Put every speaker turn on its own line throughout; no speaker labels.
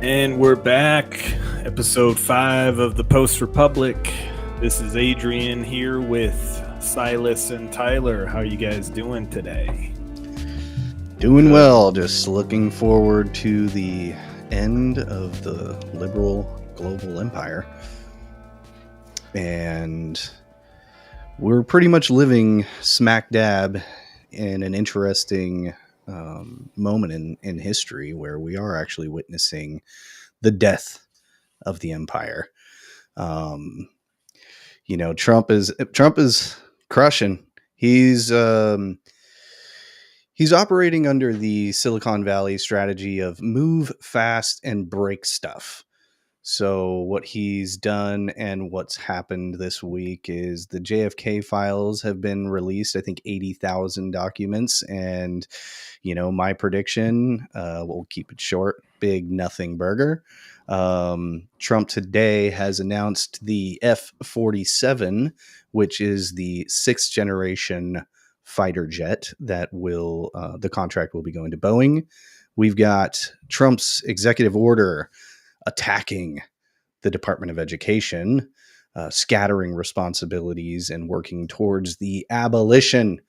And we're back, episode 5 of the Post Republic. This is Adrian here with Silas and Tyler. How are you guys doing today?
Doing well, just looking forward to the end of the liberal global empire. And we're pretty much living smack dab in an interesting moment in history where we are actually witnessing the death of the empire. Trump is crushing. He's operating under the Silicon Valley strategy of move fast and break stuff. So what he's done and what's happened this week is the JFK files have been released. I think 80,000 documents. And, my prediction, we'll keep it short, big nothing burger. Trump today has announced the F-47, which is the 6th generation fighter jet that will, the contract will be going to Boeing. We've got Trump's executive order attacking the Department of Education, scattering responsibilities and working towards the abolition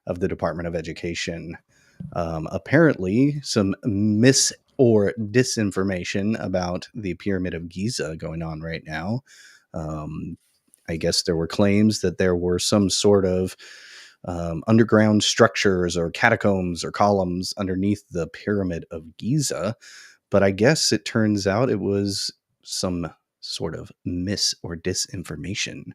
of the Department of Education. Apparently, some mis or disinformation about the Pyramid of Giza going on right now. I guess there were claims that there were some sort of underground structures or catacombs or columns underneath the Pyramid of Giza. But I guess it turns out it was some sort of mis or disinformation.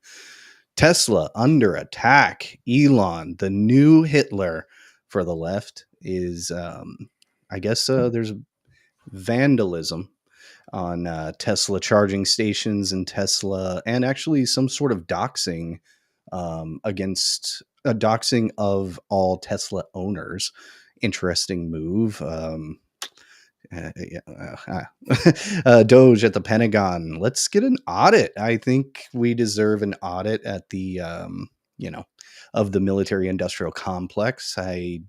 Tesla under attack. Elon, the new Hitler for the left, is, I guess there's vandalism on Tesla charging stations and Tesla, and actually some sort of doxing against doxing of all Tesla owners. Interesting move. Doge at the Pentagon. Let's get an audit. I think we deserve an audit at the, of the military industrial complex. I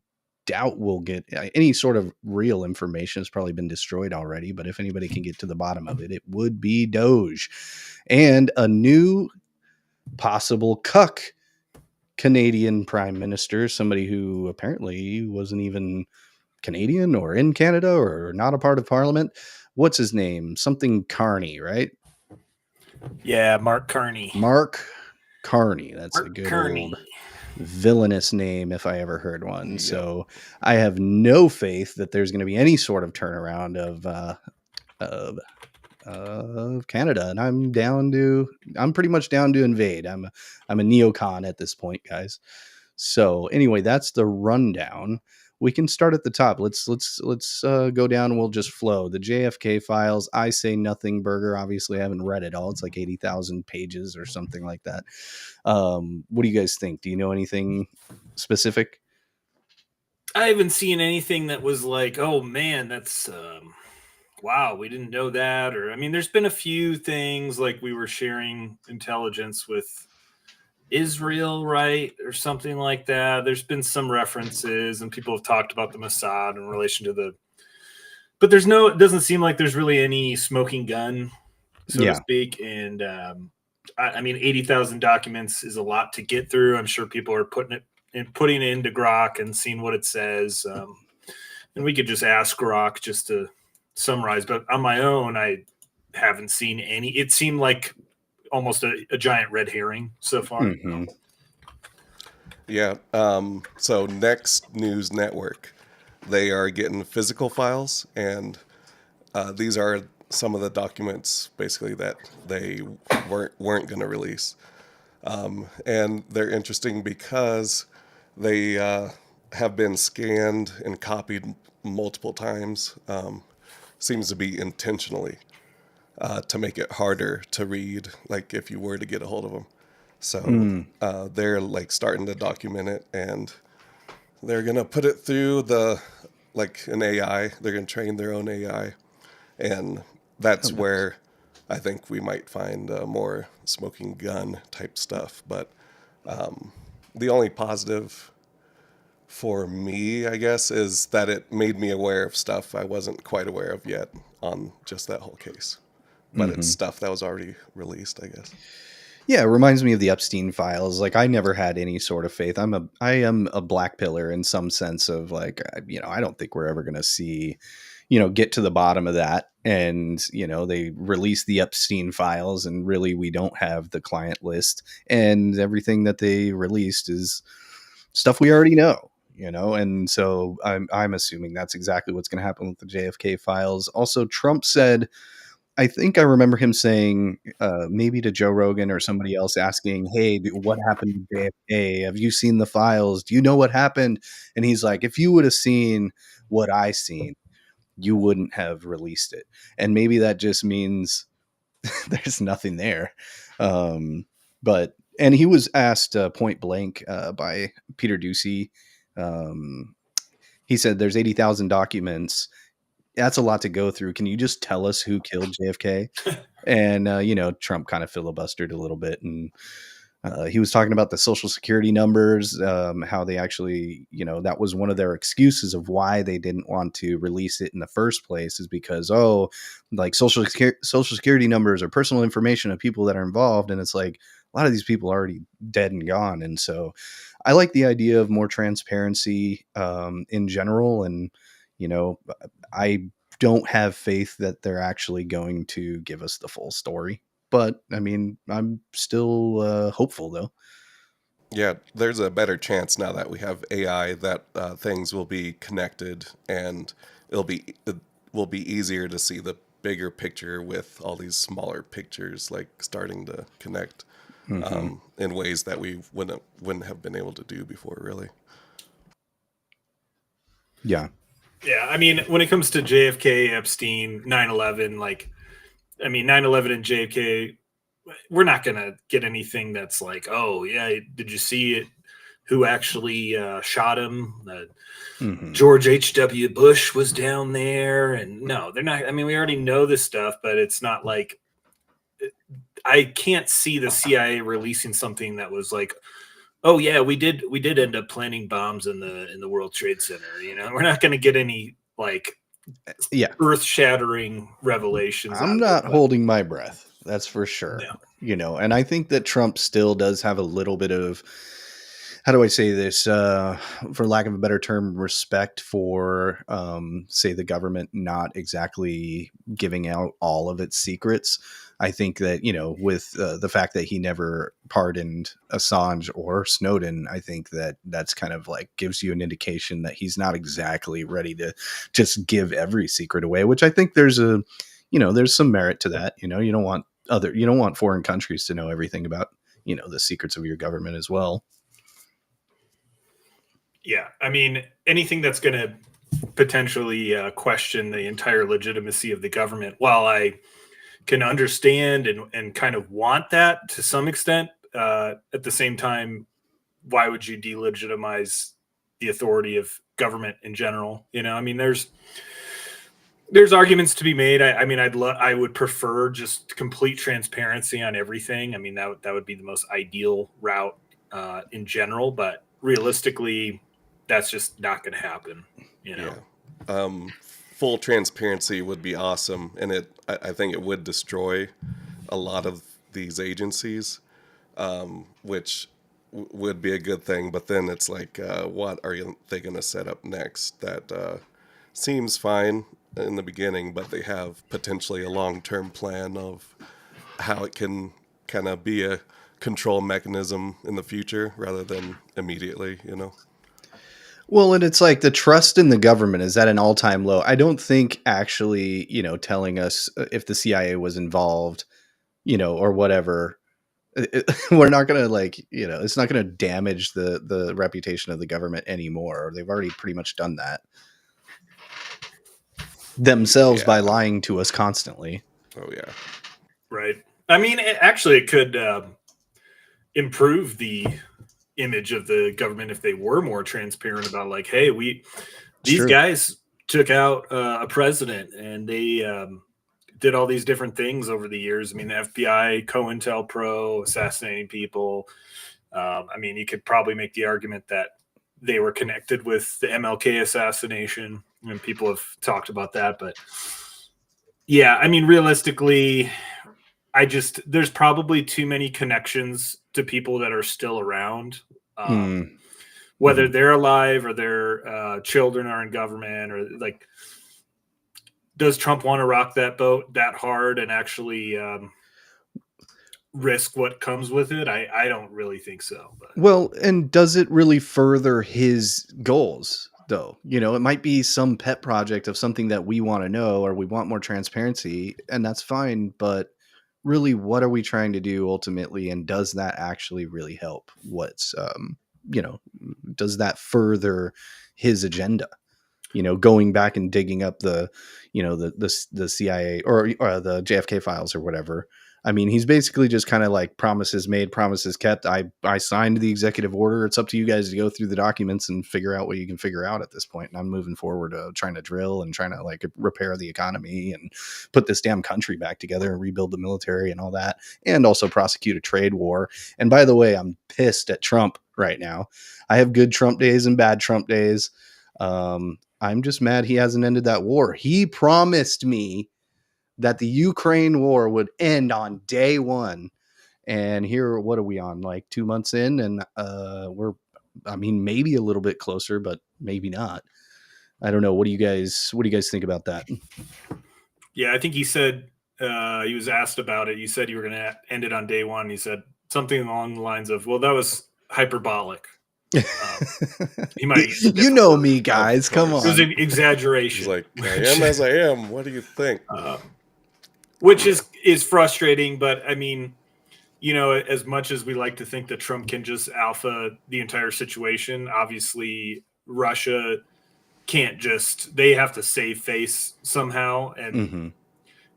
doubt we'll get any sort of real information. Has probably been destroyed already, but if anybody can get to the bottom of it, it would be Doge. And a new possible cuck Canadian prime minister, somebody who apparently wasn't even Canadian or in Canada or not a part of Parliament. What's his name? Something Carney, right?
Yeah, Mark Carney.
Mark Carney. That's
Mark
a good
Carney.
old villainous name if I ever heard one. Yep. So I have no faith that there's going to be any sort of turnaround of Canada, and I'm pretty much down to invade. I'm a neocon at this point, guys. So anyway, that's the rundown. We can start at the top. Let's go down. We'll just flow. The JFK files. I say nothing burger. Obviously, I haven't read it all. It's like 80,000 pages or something like that. What do you guys think? Do you know anything specific?
I haven't seen anything that was like, oh man, that's wow, we didn't know that. Or I mean, there's been a few things like we were sharing intelligence with Israel, right? Or something like that. There's been some references and people have talked about the Mossad in relation to but it doesn't seem like there's really any smoking gun, so to speak. And I mean, 80,000 documents is a lot to get through. I'm sure people are putting it into Grok and seeing what it says. And we could just ask Grok just to summarize, but on my own, I haven't seen any. It seemed like almost a giant red herring so far.
Mm-hmm.
Yeah. So Next News Network, they are getting physical files, and these are some of the documents basically that they weren't going to release. And they're interesting because they have been scanned and copied multiple times. Seems to be intentionally to make it harder to read, like if you were to get a hold of them. So they're like starting to document it, and they're going to put it through an AI. They're going to train their own AI. And that's where I think we might find more smoking gun type stuff. But the only positive for me, I guess, is that it made me aware of stuff I wasn't quite aware of yet on just that whole case. But it's stuff that was already released, I guess.
Yeah, it reminds me of the Epstein files. Like, I never had any sort of faith. I am a black pillar in some sense of like, I don't think we're ever going to see, get to the bottom of that. And, they release the Epstein files and really we don't have the client list, and everything that they released is stuff we already know. And so I'm assuming that's exactly what's going to happen with the JFK files. Also, Trump said, I think I remember him saying, maybe to Joe Rogan or somebody else, asking, "Hey, what happened to JFK? Have you seen the files? Do you know what happened?" And he's like, "If you would have seen what I seen, you wouldn't have released it." And maybe that just means there's nothing there. And he was asked point blank by Peter Ducey. He said, "There's 80,000 documents. That's a lot to go through. Can you just tell us who killed JFK?" And, Trump kind of filibustered a little bit. And he was talking about the social security numbers, how they actually, that was one of their excuses of why they didn't want to release it in the first place, is because, like social security numbers or personal information of people that are involved. And it's like, a lot of these people are already dead and gone. And so I like the idea of more transparency in general. And, I don't have faith that they're actually going to give us the full story. But I mean, I'm still hopeful, though.
Yeah, there's a better chance now that we have AI that things will be connected, and it will be easier to see the bigger picture with all these smaller pictures like starting to connect in ways that we wouldn't have been able to do before, really.
Yeah.
Yeah, I mean, when it comes to JFK, Epstein, 9/11, 9/11 and JFK, we're not going to get anything that's like, oh, yeah, did you see it? Who actually shot him? George H.W. Bush was down there. And no, they're not. I mean, we already know this stuff, but it's not like, I can't see the CIA releasing something that was like, oh yeah, we did end up planting bombs in the World Trade Center. We're not going to get any like earth-shattering revelations.
I'm not holding my breath. That's for sure. No. And I think that Trump still does have a little bit of, how do I say this, for lack of a better term, respect for, say, the government not exactly giving out all of its secrets. I think that, with the fact that he never pardoned Assange or Snowden, I think that that's kind of like gives you an indication that he's not exactly ready to just give every secret away, which I think there's there's some merit to that. You don't want foreign countries to know everything about, the secrets of your government as well.
Yeah. I mean, anything that's going to potentially question the entire legitimacy of the government, while I can understand and kind of want that to some extent, at the same time, why would you delegitimize the authority of government in general? I mean, there's arguments to be made. I would prefer just complete transparency on everything. I mean, that would be the most ideal route in general, but realistically, that's just not going to happen.
Yeah. Full transparency would be awesome, and I think it would destroy a lot of these agencies, which would be a good thing. But then it's like, what are they going to set up next? That seems fine in the beginning, but they have potentially a long-term plan of how it can kind of be a control mechanism in the future rather than immediately,
Well, and it's like the trust in the government is at an all-time low. I don't think actually, telling us if the CIA was involved, or whatever, we're not going to it's not going to damage the reputation of the government anymore. They've already pretty much done that themselves by lying to us constantly.
Oh, yeah.
Right. I mean, it could improve the image of the government if they were more transparent about like, hey, these guys took out a president and they did all these different things over the years. I mean, the FBI, COINTELPRO, assassinating people. I mean, you could probably make the argument that they were connected with the MLK assassination, and people have talked about that. But yeah, I mean, realistically, there's probably too many connections to people that are still around, whether they're alive or their children are in government, or like, does Trump want to rock that boat that hard and actually risk what comes with it? I don't really think so. But.
Well, and does it really further his goals, though? You know, it might be some pet project of something that we want to know, or we want more transparency, and that's fine. But really, what are we trying to do ultimately? And does that actually really help? Does that further his agenda? You know, going back and digging up the CIA or the JFK files or whatever. I mean, he's basically just kind of like promises made, promises kept. I signed the executive order. It's up to you guys to go through the documents and figure out what you can figure out at this point. And I'm moving forward, trying to drill and trying to like repair the economy and put this damn country back together and rebuild the military and all that, and also prosecute a trade war. And by the way, I'm pissed at Trump right now. I have good Trump days and bad Trump days. I'm just mad he hasn't ended that war. He promised me that the Ukraine war would end on day one. And here, what are we on? Like 2 months in, and maybe a little bit closer, but maybe not. I don't know. What do you guys think about that?
Yeah, I think he said, he was asked about it. You said you were going to end it on day one. He said something along the lines of, well, that was hyperbolic. He might,
you know me, guys. Come on.
It was an exaggeration.
He's like, I am as I am. What do you think?
Which is frustrating, but I mean, you know, as much as we like to think that Trump can just alpha the entire situation, obviously Russia can't just, they have to save face somehow. And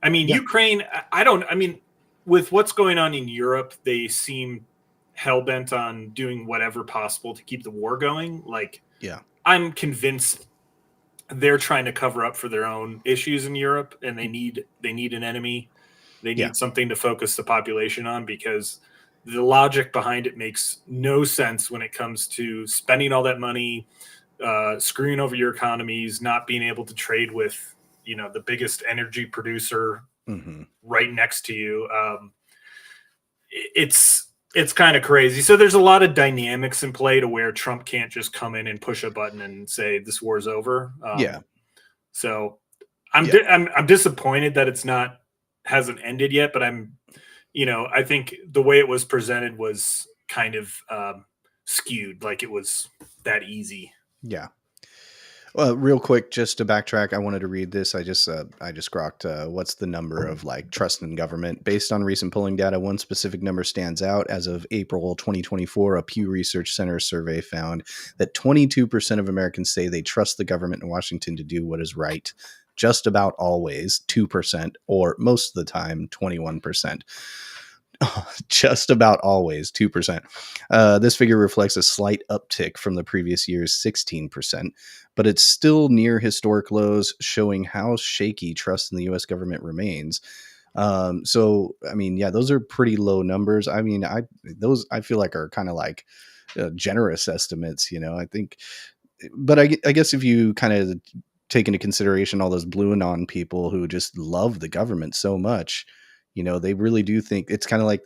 I mean, Ukraine, with what's going on in Europe, they seem hell-bent on doing whatever possible to keep the war going. Like, I'm convinced they're trying to cover up for their own issues in Europe, and they need an enemy. They need something to focus the population on, because the logic behind it makes no sense when it comes to spending all that money, screwing over your economies, not being able to trade with, you know, the biggest energy producer right next to you. It's kind of crazy. So there's a lot of dynamics in play to where Trump can't just come in and push a button and say this war's over. So I'm disappointed that hasn't ended yet, but I think the way it was presented was kind of skewed, like it was that easy.
Yeah. Well, real quick, just to backtrack, I wanted to read this. I just grokked what's the number of like trust in government. Based on recent polling data, one specific number stands out. As of April 2024, a Pew Research Center survey found that 22% of Americans say they trust the government in Washington to do what is right. Just about always 2%, or most of the time 21%. Just about always 2%. This figure reflects a slight uptick from the previous year's 16%, but it's still near historic lows, showing how shaky trust in the U.S. government remains. So, I mean, yeah, those are pretty low numbers. I mean, I feel like are kind of like generous estimates, you know, I think. But I guess if you kind of take into consideration all those Blue Anon people who just love the government so much, you know, they really do think it's kind of like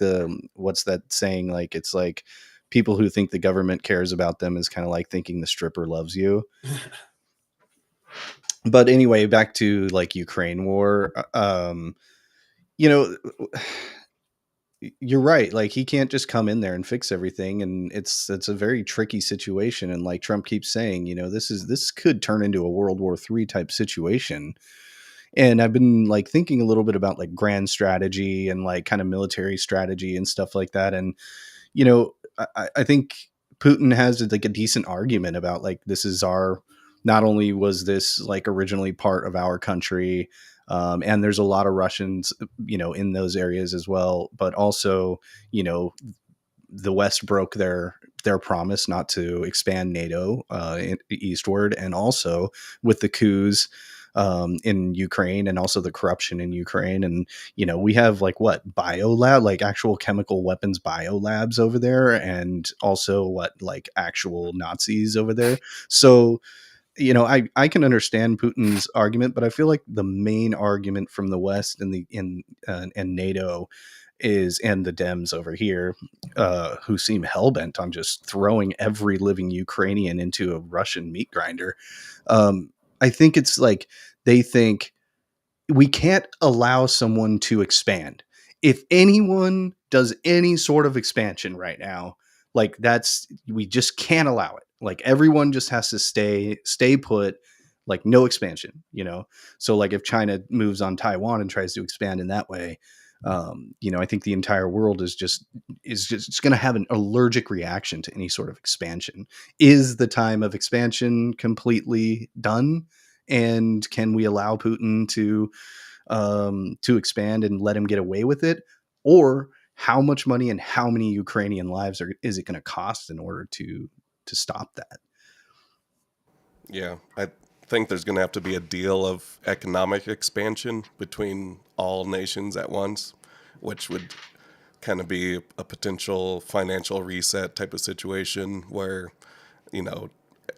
what's that saying? Like, it's like people who think the government cares about them is kind of like thinking the stripper loves you. But anyway, back to like Ukraine war. You know, you're right. Like, he can't just come in there and fix everything. And it's a very tricky situation. And like Trump keeps saying, you know, this could turn into a World War III type situation. And I've been like thinking a little bit about like grand strategy and like kind of military strategy and stuff like that. And, you know, I think Putin has like a decent argument about like, not only was this like originally part of our country, and there's a lot of Russians, you know, in those areas as well, but also, you know, the West broke their promise not to expand NATO eastward. And also with the coups, in Ukraine, and also the corruption in Ukraine. And, we have like what biolab, like actual chemical weapons biolabs over there, and also like actual Nazis over there. So, I can understand Putin's argument, but I feel like the main argument from the West and and NATO and the Dems over here, who seem hellbent on just throwing every living Ukrainian into a Russian meat grinder. I think it's like they think we can't allow someone to expand. If anyone does any sort of expansion right now, like we just can't allow it. Like everyone just has to stay put, like no expansion, So like if China moves on Taiwan and tries to expand in that way, I think the entire world is just going to have an allergic reaction to any sort of expansion. Is the time of expansion completely done? And can we allow Putin to expand and let him get away with it? Or how much money and how many Ukrainian lives is it going to cost in order to stop that?
Yeah, I think there's going to have to be a deal of economic expansion between all nations at once, which would kind of be a potential financial reset type of situation where,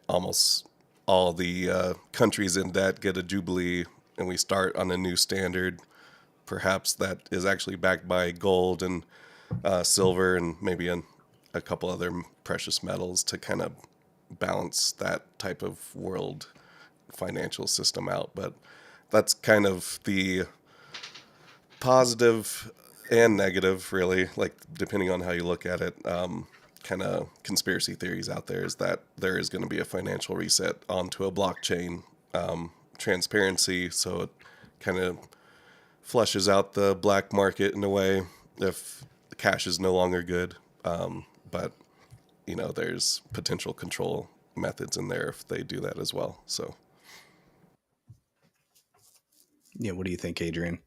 almost all the countries in debt get a jubilee and we start on a new standard. Perhaps that is actually backed by gold and silver and maybe a couple other precious metals to kind of balance that type of world financial system out. But that's kind of the positive and negative, really, like depending on how you look at it. Kind of conspiracy theories out there is that there is going to be a financial reset onto a blockchain, transparency, so it kind of flushes out the black market in a way if the cash is no longer good. But there's potential control methods in there if they do that as well. So
yeah, what do you think, Adrian?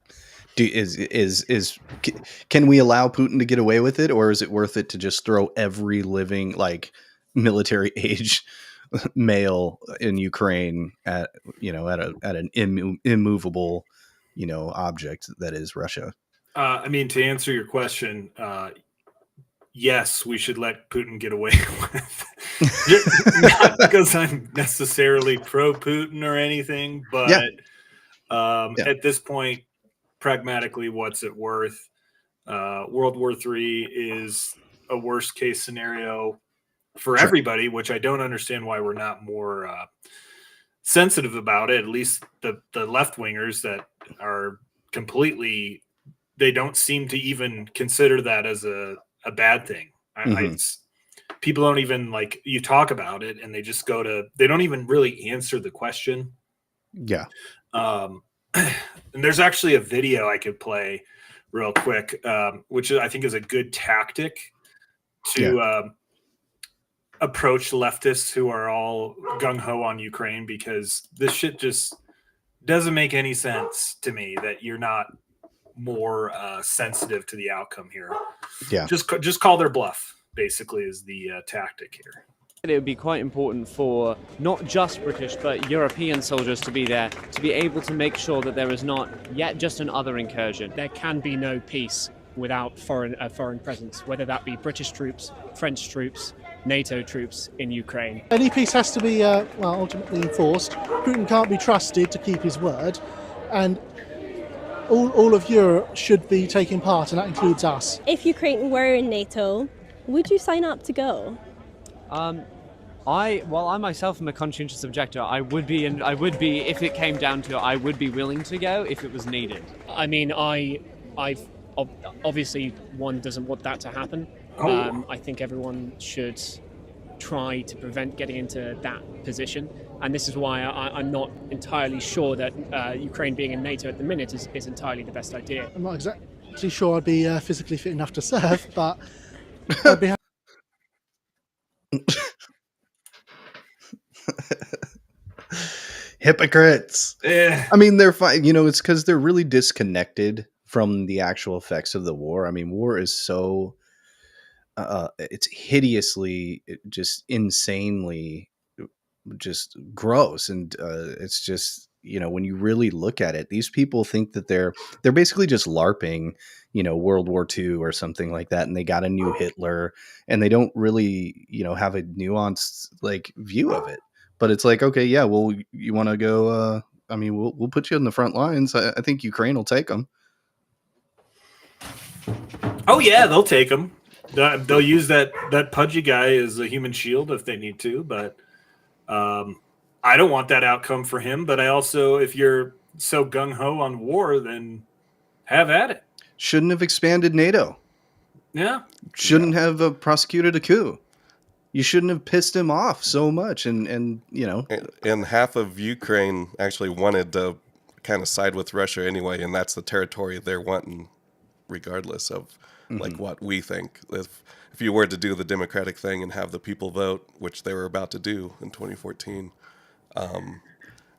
Can we allow Putin to get away with it, or is it worth it to just throw every living like military age male in Ukraine at an immovable object that is Russia?
I mean, to answer your question, yes, we should let Putin get away with. Not because I'm necessarily pro Putin or anything, but at this point, pragmatically, what's it worth? World War III is a worst case scenario for everybody, which I don't understand why we're not more sensitive about it. At least the left wingers that are completely, they don't seem to even consider that as a bad thing. People don't even, like, you talk about it and they just they don't even really answer the question.
Yeah.
And there's actually a video I could play real quick, which I think is a good tactic to approach leftists who are all gung-ho on Ukraine, because this shit just doesn't make any sense to me that you're not more sensitive to the outcome here.
Yeah.
Just call their bluff, basically, is the tactic here.
It would be quite important for not just British but European soldiers to be there, to be able to make sure that there is not yet just an other incursion.
There can be no peace without foreign presence, whether that be British troops, French troops, NATO troops in Ukraine.
Any peace has to be ultimately enforced. Putin can't be trusted to keep his word, and all of Europe should be taking part, and that includes us.
If Ukraine were in NATO, would you sign up to go?
I myself am a conscientious objector. I would be, if it came down to it, I would be willing to go if it was needed.
I mean, I've obviously one doesn't want that to happen. I think everyone should try to prevent getting into that position, and this is why I'm not entirely sure that Ukraine being in NATO at the minute is entirely the best idea.
I'm not exactly sure I'd be physically fit enough to serve, but I'd be happy.
Hypocrites. I mean, they're fine. It's because they're really disconnected from the actual effects of the war. I mean, war is so it's hideously, just insanely, just gross, and it's just when you really look at it, these people think that they're basically just LARPing, World War II or something like that, and they got a new Hitler, and they don't really, have a nuanced like view of it. But it's like, okay, yeah, well, you want to go? We'll put you in the front lines. I think Ukraine will take them.
Oh yeah, they'll take them. They'll use that pudgy guy as a human shield if they need to, but I don't want that outcome for him. But I also, if you're so gung ho on war, then have at it.
Shouldn't have expanded NATO.
Yeah.
Shouldn't have prosecuted a coup. You shouldn't have pissed him off so much, and
And half of Ukraine actually wanted to kind of side with Russia anyway, and that's the territory they're wanting, regardless of like what we think. If you were to do the democratic thing and have the people vote, which they were about to do in 2014,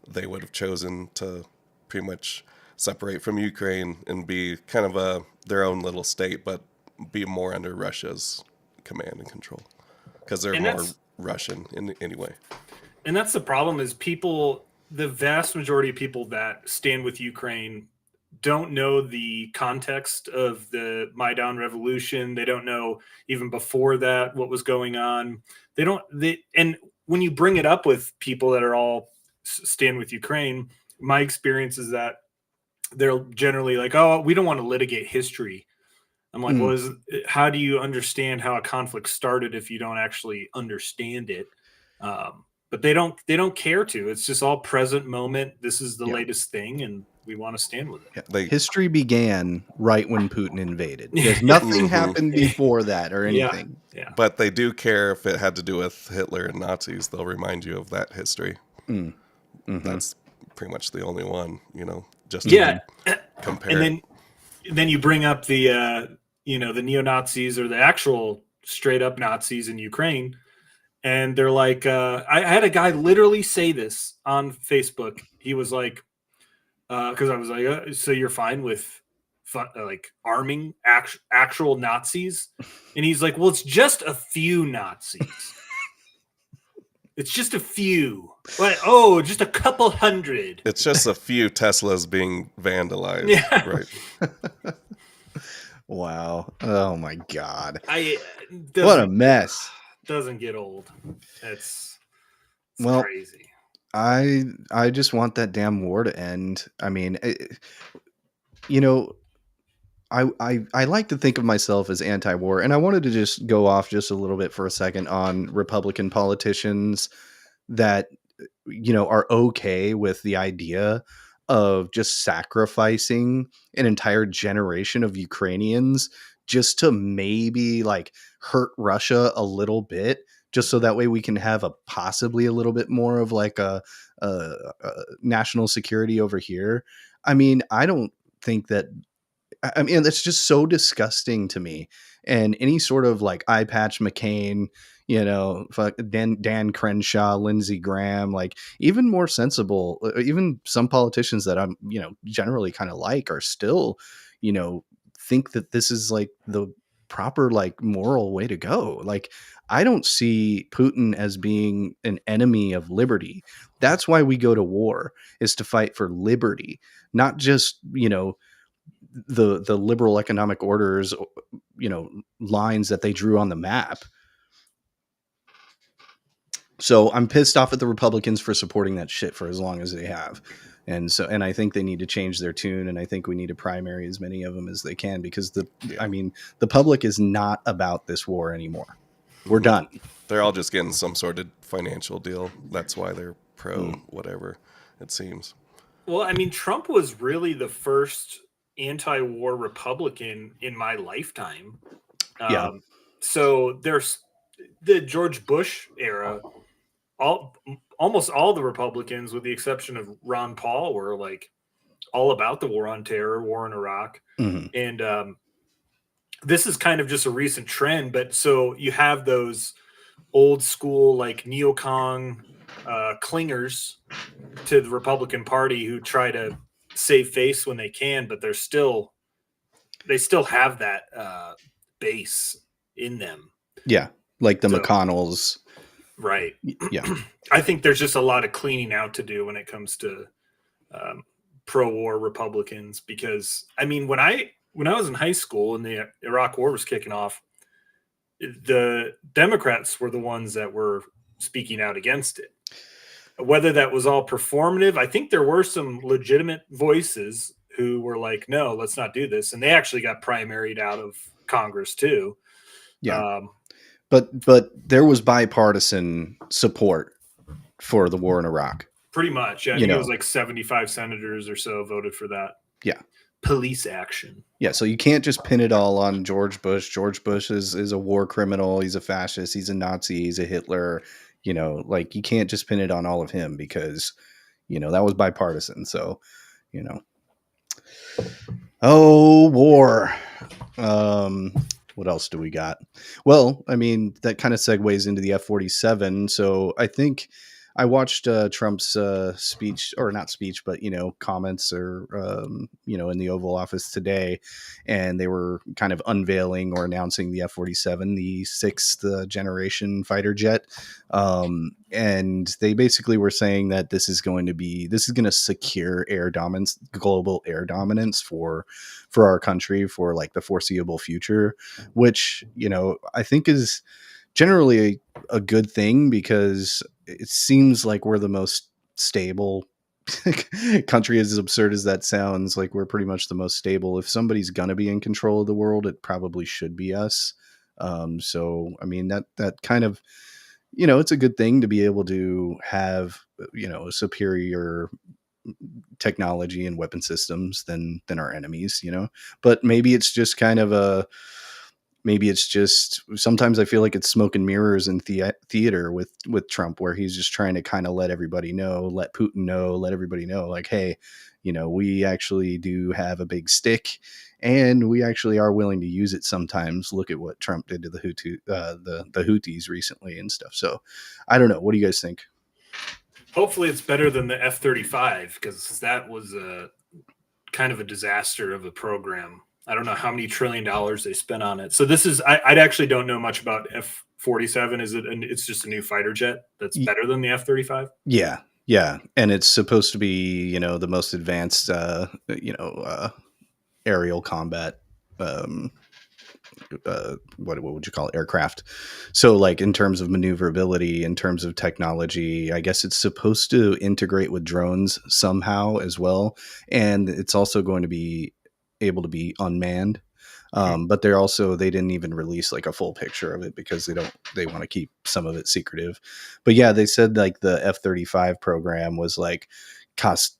they would have chosen to pretty much separate from Ukraine and be kind of their own little state, but be more under Russia's command and control. Because they're more Russian in any way.
And that's the problem is the vast majority of people that stand with Ukraine don't know the context of the Maidan revolution. They don't know even before that what was going on. And when you bring it up with people that are all stand with Ukraine, my experience is that they're generally like, oh, we don't want to litigate history. I'm like, well, how do you understand how a conflict started if you don't actually understand it? But they don't care to. It's just all present moment. This is the latest thing, and we want to stand with it.
Yeah. History began right when Putin invaded. There's nothing happened before that or anything.
Yeah.
But they do care if it had to do with Hitler and Nazis. They'll remind you of that history. That's pretty much the only one, just to compare.
And then you bring up the the neo-Nazis or the actual straight up Nazis in Ukraine. And they're like, I had a guy literally say this on Facebook. He was like, because I was like, so you're fine with like arming actual Nazis? And he's like, well, it's just a few Nazis. It's just a few. Like, oh, just a couple hundred.
It's just a few Teslas being vandalized.
Yeah.
Right.
Wow. Oh my God.
What
a mess.
Doesn't get old. It's
well,
crazy.
I just want that damn war to end. I mean, I like to think of myself as anti-war, and I wanted to just go off just a little bit for a second on Republican politicians that are okay with the idea of just sacrificing an entire generation of Ukrainians just to maybe like hurt Russia a little bit, just so that way we can have possibly a little bit more of like a national security over here. I mean, I don't think that. I mean, that's just so disgusting to me. And any sort of like eye patch McCain, Dan Crenshaw, Lindsey Graham, like even more sensible, even some politicians that I'm, generally kind of like are still, think that this is like the proper, like moral way to go. Like, I don't see Putin as being an enemy of liberty. That's why we go to war, is to fight for liberty, not just, the liberal economic orders, lines that they drew on the map. So I'm pissed off at the Republicans for supporting that shit for as long as they have. And I think they need to change their tune, and I think we need to primary as many of them as they can, because the public is not about this war anymore. We're done.
They're all just getting some sort of financial deal. That's why they're pro whatever, it seems.
Well, I mean, Trump was really the first anti-war Republican in my lifetime. So there's the George Bush era. Almost all the Republicans, with the exception of Ron Paul, were like all about the war on terror, war in Iraq. And this is kind of just a recent trend. But so you have those old school, like neocon clingers to the Republican Party who try to save face when they can, but they still have that base in them.
Yeah. Like the McConnells.
Right.
Yeah.
I think there's just a lot of cleaning out to do when it comes to pro-war Republicans, because I mean, when I was in high school and the Iraq War was kicking off, the Democrats were the ones that were speaking out against it. Whether that was all performative, I think there were some legitimate voices who were like, no, let's not do this. And they actually got primaried out of Congress too.
Yeah. But there was bipartisan support for the war in Iraq.
Pretty much. Yeah, I think it was like 75 senators or so voted for that.
Yeah.
Police action.
Yeah, so you can't just pin it all on George Bush. George Bush is a war criminal. He's a fascist. He's a Nazi. He's a Hitler. You know, like you can't just pin it on all of him because, you know, that was bipartisan. So, you know. Oh, war. What else do we got? Well, I mean, that kind of segues into the F-47. So I think I watched Trump's speech, or not speech, but, you know, comments or, you know, in the Oval Office today. And they were kind of unveiling or announcing the F-47, the sixth generation fighter jet. And they basically were saying that this is going to secure air dominance, global air dominance for our country for like the foreseeable future, which, you know, I think is generally a good thing because it seems like we're the most stable country. As absurd as that sounds, like we're pretty much the most stable. If somebody's going to be in control of the world, it probably should be us. So, I mean, that kind of, you know, it's a good thing to be able to have, you know, a superior technology and weapon systems than our enemies, you know, but maybe it's just kind of sometimes I feel like it's smoke and mirrors in theater with Trump, where he's just trying to kind of let everybody know, let Putin know, let everybody know, like, hey, you know, we actually do have a big stick and we actually are willing to use it sometimes. Look at what Trump did to the Houthis recently and stuff. So I don't know. What do you guys think?
Hopefully it's better than the F-35, because that was a kind of a disaster of a program. I don't know how many $1 trillion they spent on it. So this is, I actually don't know much about F-47. It's just a new fighter jet that's better than the F-35?
Yeah. Yeah. And it's supposed to be, you know, the most advanced, aerial combat, what would you call it? Aircraft. So like in terms of maneuverability, in terms of technology, I guess it's supposed to integrate with drones somehow as well. And it's also going to be able to be unmanned. But they didn't even release like a full picture of it because they want to keep some of it secretive. But yeah, they said like the F-35 program was like cost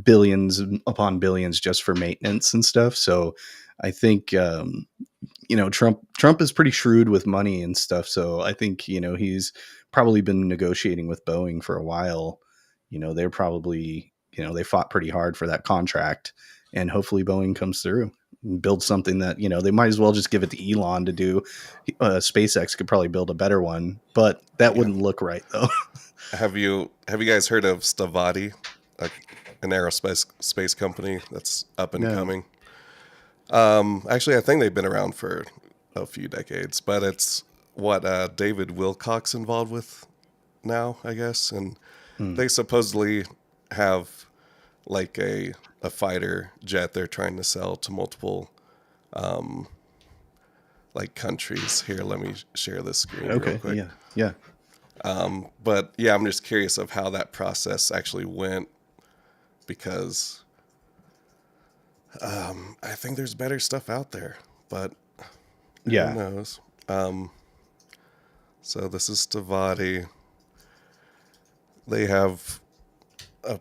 billions upon billions just for maintenance and stuff. So I think, you know, Trump is pretty shrewd with money and stuff. So I think, you know, he's probably been negotiating with Boeing for a while. You know, they're probably, you know, they fought pretty hard for that contract, and hopefully Boeing comes through and builds something that, you know, they might as well just give it to Elon to do. SpaceX could probably build a better one, but that wouldn't look right though.
Have you guys heard of Stavati, an aerospace company that's up and coming? Actually, I think they've been around for a few decades, but it's what David Wilcock's involved with now, I guess. And they supposedly have like a fighter jet they're trying to sell to multiple like countries. Here, let me share this screen real quick.
Yeah.
But yeah, I'm just curious of how that process actually went, because I think there's better stuff out there, but who knows? So this is Stavati. They have a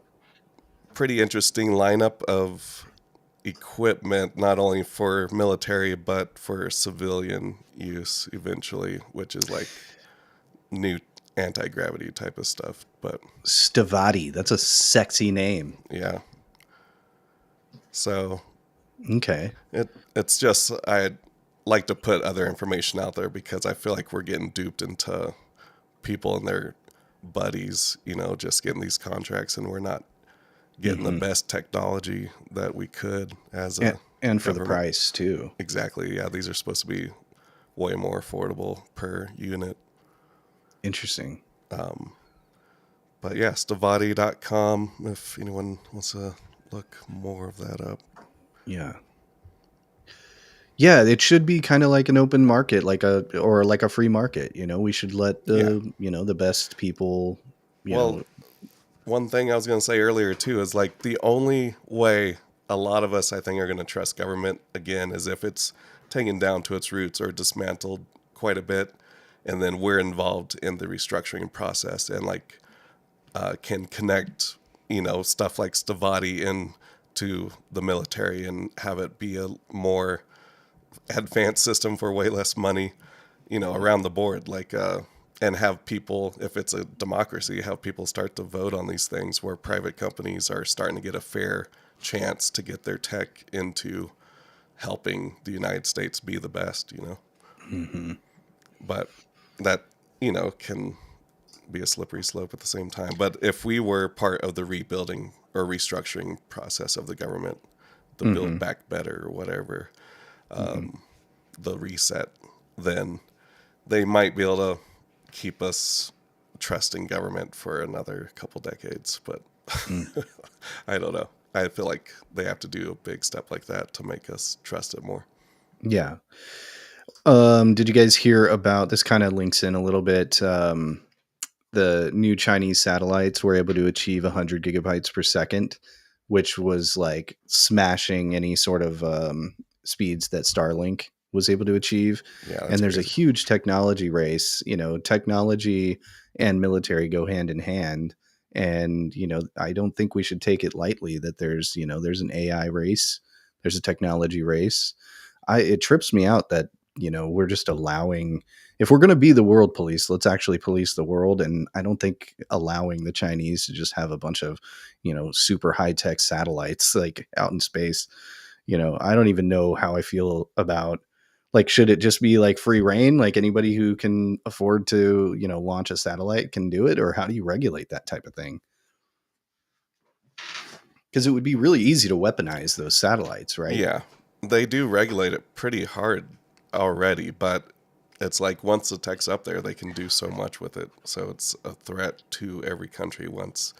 pretty interesting lineup of equipment, not only for military, but for civilian use eventually, which is like new anti-gravity type of stuff. But
Stavati, that's a sexy name.
Yeah. So,
okay.
It's just, I'd like to put other information out there because I feel like we're getting duped into people and their buddies, you know, just getting these contracts, and we're not getting the best technology that we could as a
and for the price too.
Exactly. Yeah. These are supposed to be way more affordable per unit.
Interesting.
But yeah, Stavati.com if anyone wants to look more of that up.
Yeah. Yeah, it should be kind of like an open market, like a free market. We should let the best people,
Well, one thing I was going to say earlier too is like the only way a lot of us I think are going to trust government again is if it's taken down to its roots or dismantled quite a bit, and then we're involved in the restructuring process and like can connect stuff like Stavati into the military and have it be a more advanced system for way less money, around the board, like and have people, if it's a democracy, have people start to vote on these things where private companies are starting to get a fair chance to get their tech into helping the United States be the best,
Mm-hmm.
But that, can be a slippery slope at the same time. But if we were part of the rebuilding or restructuring process of the government, the Build Back Better or whatever, the reset, then they might be able to keep us trusting government for another couple decades. But I don't know. I feel like they have to do a big step like that to make us trust it more.
Yeah. Did you guys hear about this? Kind of links in a little bit. The new Chinese satellites were able to achieve 100 gigabytes per second, which was like smashing any sort of speeds that Starlink was able to achieve.
Yeah,
And there's a huge technology race. Technology and military go hand in hand. And, I don't think we should take it lightly that there's an AI race. There's a technology race. It trips me out that, we're just allowing, if we're going to be the world police, let's actually police the world. And I don't think allowing the Chinese to just have a bunch of, super high tech satellites like out in space, I don't even know how I feel about, like, should it just be like free reign? Like anybody who can afford to, launch a satellite can do it? Or how do you regulate that type of thing? Because it would be really easy to weaponize those satellites, right?
Yeah, they do regulate it pretty hard already, but it's like once the tech's up there, they can do so much with it. So it's a threat to every country once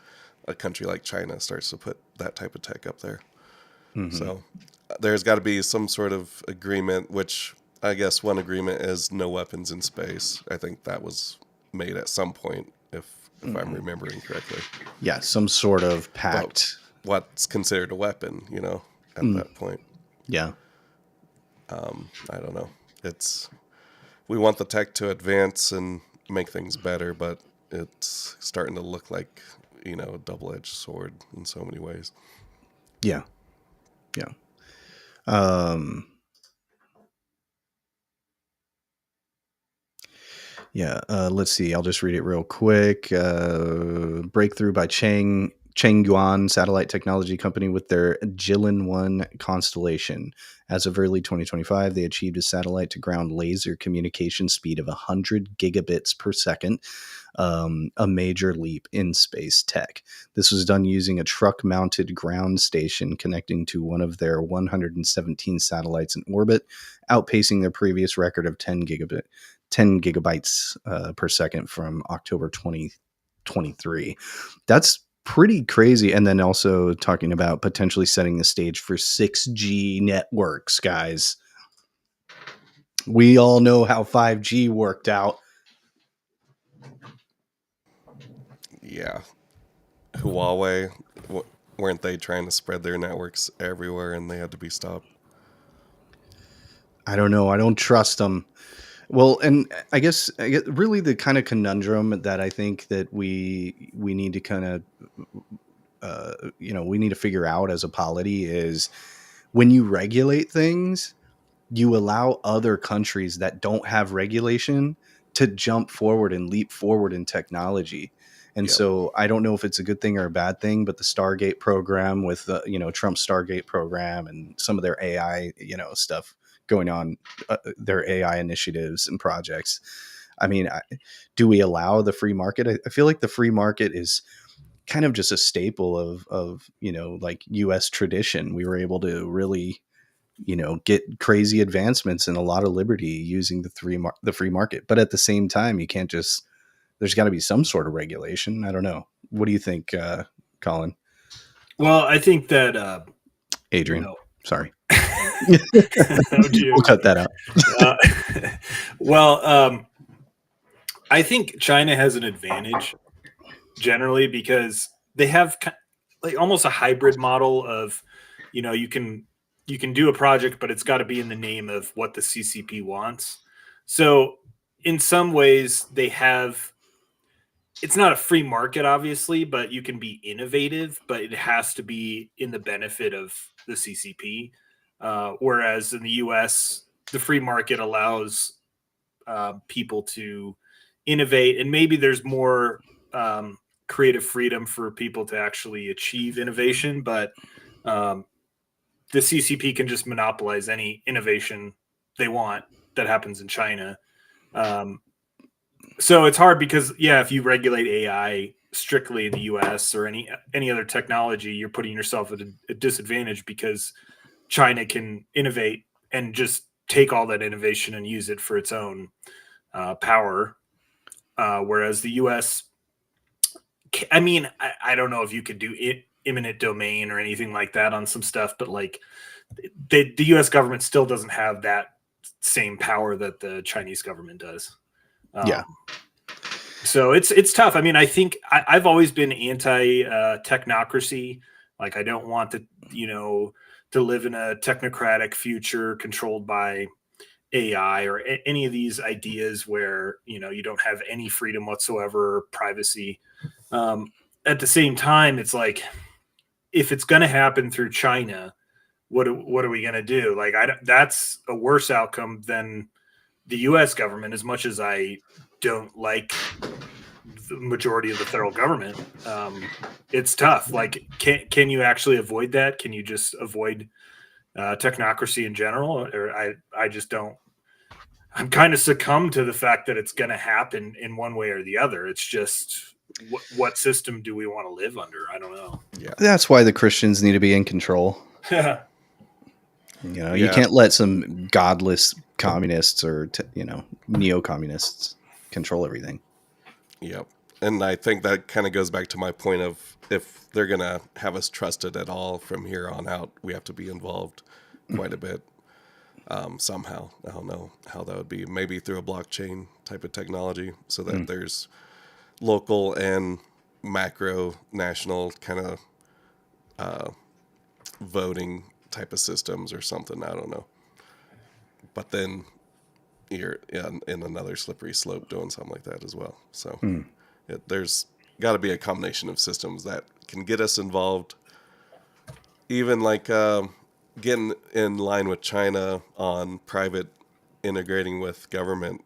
a country like China starts to put that type of tech up there.
Mm-hmm.
So there's got to be some sort of agreement, which I guess one agreement is no weapons in space. I think that was made at some point, if I'm remembering correctly.
Yeah, some sort of pact.
What's considered a weapon, at that point.
Yeah.
I don't know. We want the tech to advance and make things better, but it's starting to look like, a double-edged sword in so many ways.
Yeah. Yeah. Let's see. I'll just read it real quick. Breakthrough by Changyuan Satellite Technology Company with their Jilin-1 constellation. As of early 2025, they achieved a satellite-to-ground laser communication speed of 100 gigabits per second, a major leap in space tech. This was done using a truck-mounted ground station connecting to one of their 117 satellites in orbit, outpacing their previous record of 10 gigabytes per second from October 2023. That's pretty crazy. And then also talking about potentially setting the stage for 6G networks, guys. We all know how 5G worked out.
Yeah. Huawei, weren't they trying to spread their networks everywhere and they had to be stopped?
I don't know. I don't trust them. Well, and I guess really the kind of conundrum that I think that we need to kind of, we need to figure out as a polity is when you regulate things, you allow other countries that don't have regulation to jump forward and leap forward in technology. And so I don't know if it's a good thing or a bad thing, but the Stargate program with Trump's Stargate program and some of their AI, stuff going on, their AI initiatives and projects. I mean, do we allow the free market? I feel like the free market is kind of just a staple of like US tradition. We were able to really, get crazy advancements and a lot of liberty using the free market. But at the same time, you can't just, there's got to be some sort of regulation. I don't know. What do you think, Colin?
Well, I think that
Adrian,
no.
sorry.
Oh, dear.
We'll cut that out.
Well, I think China has an advantage generally because they have like almost a hybrid model of, you can do a project, but it's got to be in the name of what the CCP wants. So in some ways they have, it's not a free market, obviously, but you can be innovative, but it has to be in the benefit of the CCP. Whereas in the US, the free market allows people to innovate, and maybe there's more creative freedom for people to actually achieve innovation, but the CCP can just monopolize any innovation they want that happens in China. So it's hard because, yeah, if you regulate AI strictly in the US or any other technology, you're putting yourself at a disadvantage because China can innovate and just take all that innovation and use it for its own power. Whereas the US, I mean, I don't know if you could do imminent domain or anything like that on some stuff, but like the US government still doesn't have that same power that the Chinese government does.
Yeah.
So it's tough. I mean, I think I've always been anti technocracy. Like, I don't want to live in a technocratic future controlled by AI or any of these ideas where, you don't have any freedom whatsoever, or privacy. At the same time, it's like, if it's going to happen through China, what are we going to do? Like, that's a worse outcome than the U.S. government, as much as I don't like the majority of the federal government. It's tough. Like, can you actually avoid that? Can you just avoid technocracy in general? Or I just don't. I'm kind of succumbed to the fact that it's going to happen in one way or the other. It's just, what system do we want to live under? I don't know.
Yeah.
That's why the Christians need to be in control. You can't let some godless communists or neo-communists control everything.
Yep. And I think that kind of goes back to my point of, if they're going to have us trusted at all from here on out, we have to be involved quite a bit somehow. I don't know how that would be. Maybe through a blockchain type of technology, so that there's local and macro national kind of voting type of systems or something. I don't know. But then you're in another slippery slope doing something like that as well. So there's got to be a combination of systems that can get us involved, even like getting in line with China on private integrating with government,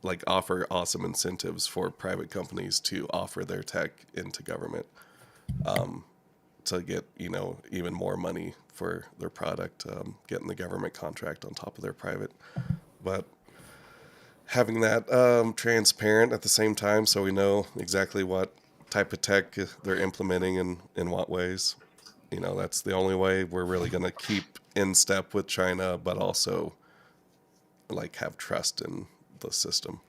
like offer awesome incentives for private companies to offer their tech into government, to get, even more money for their product, getting the government contract on top of their private. But having that transparent at the same time, so we know exactly what type of tech they're implementing and in what ways. That's the only way we're really going to keep in step with China, but also like have trust in the system.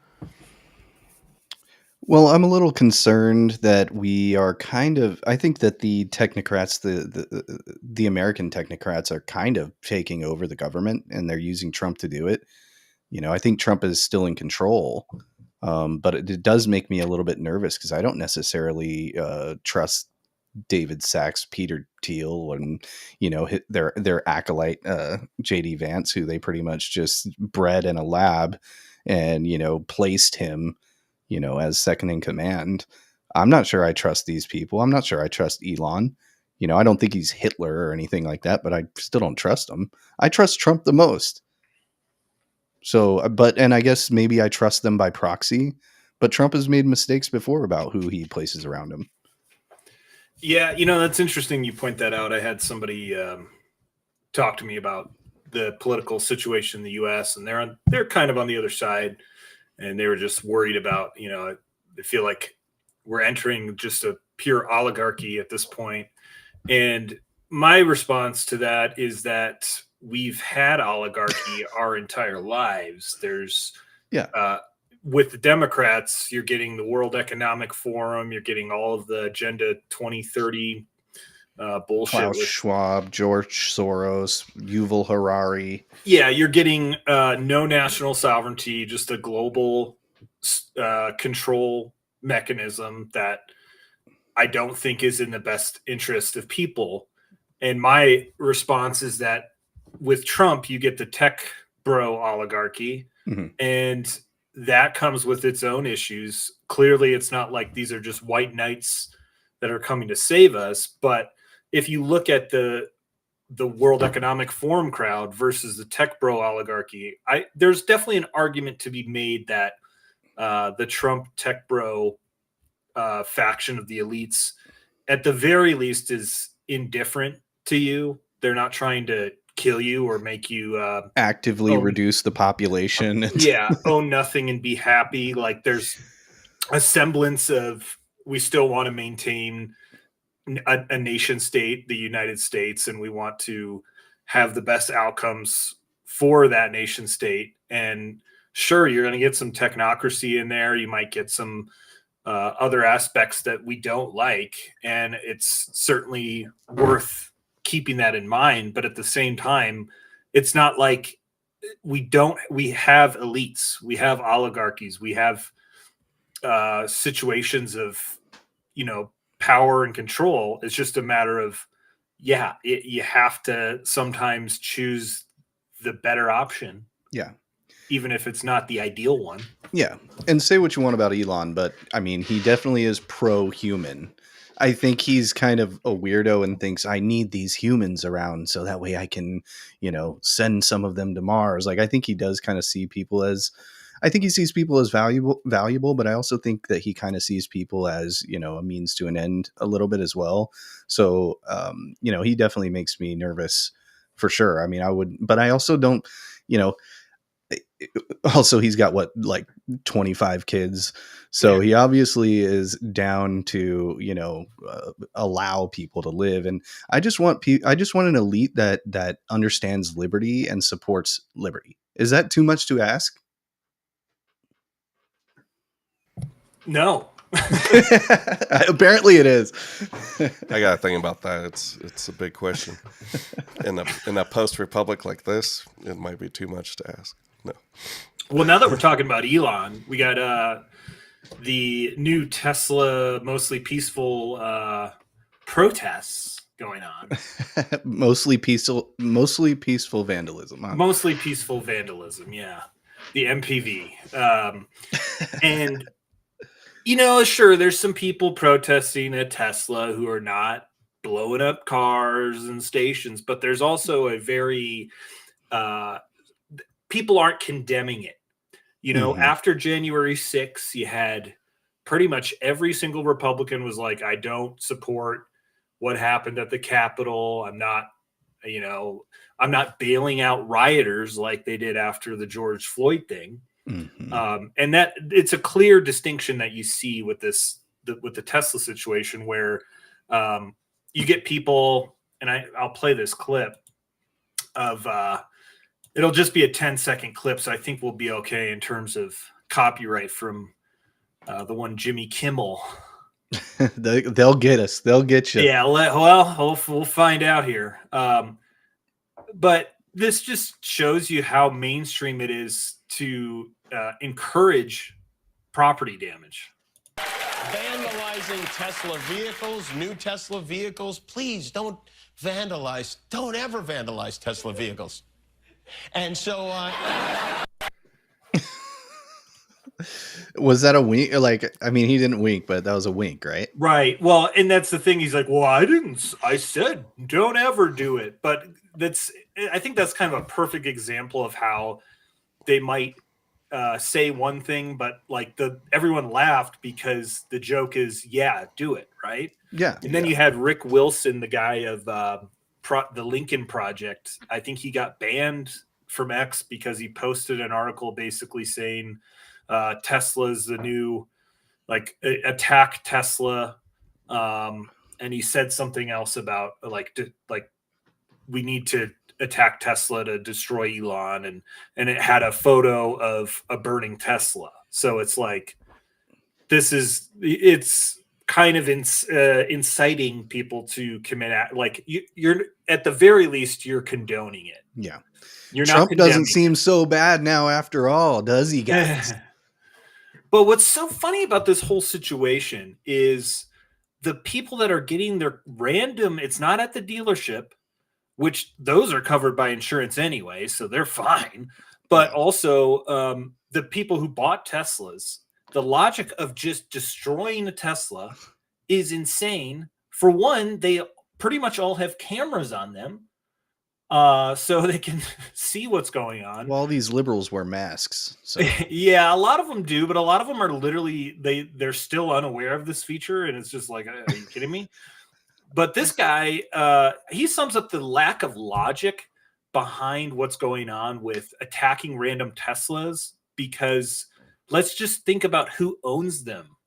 Well, I'm a little concerned that we are I think that the technocrats, the American technocrats, are kind of taking over the government, and they're using Trump to do it. I think Trump is still in control, but it does make me a little bit nervous because I don't necessarily trust David Sachs, Peter Thiel, and their acolyte JD Vance, who they pretty much just bred in a lab and placed him as second in command. I'm not sure I trust these people. I'm not sure I trust Elon. I don't think he's Hitler or anything like that, but I still don't trust him. I trust Trump the most. So, and I guess maybe I trust them by proxy, but Trump has made mistakes before about who he places around him.
Yeah, that's interesting you point that out. I had somebody talk to me about the political situation in the U.S., and they're kind of on the other side, and they were just worried about, they feel like we're entering just a pure oligarchy at this point. And my response to that is that we've had oligarchy our entire lives. There's with the Democrats, you're getting the World Economic Forum, you're getting all of the Agenda 2030 bullshit.
Klaus Schwab, George Soros, Yuval Harari.
Yeah, you're getting no national sovereignty, just a global control mechanism that I don't think is in the best interest of people. And my response is that with Trump, you get the tech bro oligarchy, and that comes with its own issues. Clearly, it's not like these are just white knights that are coming to save us. But if you look at the World Economic Forum crowd versus the tech bro oligarchy, there's definitely an argument to be made that the Trump tech bro faction of the elites, at the very least, is indifferent to you. They're not trying to kill you or make you
actively reduce the population.
Own nothing and be happy. Like there's a semblance of, we still want to maintain a nation state, the United States, and we want to have the best outcomes for that nation state. And sure, you're going to get some technocracy in there. You might get some other aspects that we don't like, and it's certainly worth keeping that in mind. But at the same time, it's not like we have elites, we have oligarchies, we have situations of, power and control. It's just a matter of, you have to sometimes choose the better option.
Yeah.
Even if it's not the ideal one.
Yeah. And say what you want about Elon, but I mean, he definitely is pro-human. I think he's kind of a weirdo and thinks I need these humans around so that way I can, send some of them to Mars. Like, I think he does kind of see people as, he sees people as valuable, but I also think that he kind of sees people as, a means to an end a little bit as well. So, he definitely makes me nervous for sure. I mean, but I also don't, also he's got 25 kids, so he obviously is down to allow people to live. And I just want an elite that understands liberty and supports liberty. Is that too much to ask?
No.
Apparently it is.
I got to think about that. It's a big question. In a post-republic like this, it might be too much to ask. No.
Well, now that we're talking about Elon, we got the new Tesla mostly peaceful protests going on.
mostly peaceful vandalism. Huh?
Mostly peaceful vandalism, yeah. The MPV. And sure, there's some people protesting at Tesla who are not blowing up cars and stations, but there's also a very people aren't condemning it. After January 6th, you had pretty much every single Republican was like, I don't support what happened at the Capitol. I'm not bailing out rioters like they did after the George Floyd thing. Mm-hmm. And that it's a clear distinction that you see with with the Tesla situation where you get people, and I'll play this clip of, it'll just be a 10-second clip. So I think we'll be okay in terms of copyright from the one Jimmy Kimmel.
They'll get us. They'll get you.
Yeah. We'll find out here. But this just shows you how mainstream it is to encourage property damage.
Vandalizing Tesla vehicles, new Tesla vehicles. Please don't vandalize. Don't ever vandalize Tesla vehicles. And so,
was that a wink? He didn't wink, but that was a wink, right?
Right. Well, and that's the thing. He's like, well, I said, don't ever do it. But I think that's kind of a perfect example of how they might say one thing, but everyone laughed because the joke is, do it. Right.
Yeah.
And then you had Rick Wilson, the guy of the Lincoln Project. I think he got banned from X because he posted an article basically saying Tesla's the new attack Tesla, and he said something else about we need to attack Tesla to destroy Elon, and it had a photo of a burning Tesla. So it's like it's kind of inciting people to commit like you're at the very least you're condoning it.
Yeah.
You're
Trump
not
doesn't seem so bad now after all, does he, guys?
But what's so funny about this whole situation is the people that are getting their random, it's not at the dealership, which those are covered by insurance anyway, so they're fine. But also the people who bought Teslas, the logic of just destroying a Tesla is insane. For one, they pretty much all have cameras on them. So they can see what's going on.
Well, all these liberals wear masks. So
Yeah, a lot of them do, but a lot of them are literally they're still unaware of this feature, and it's just like, are you kidding me? But this guy, he sums up the lack of logic behind what's going on with attacking random Teslas, because let's just think about who owns them.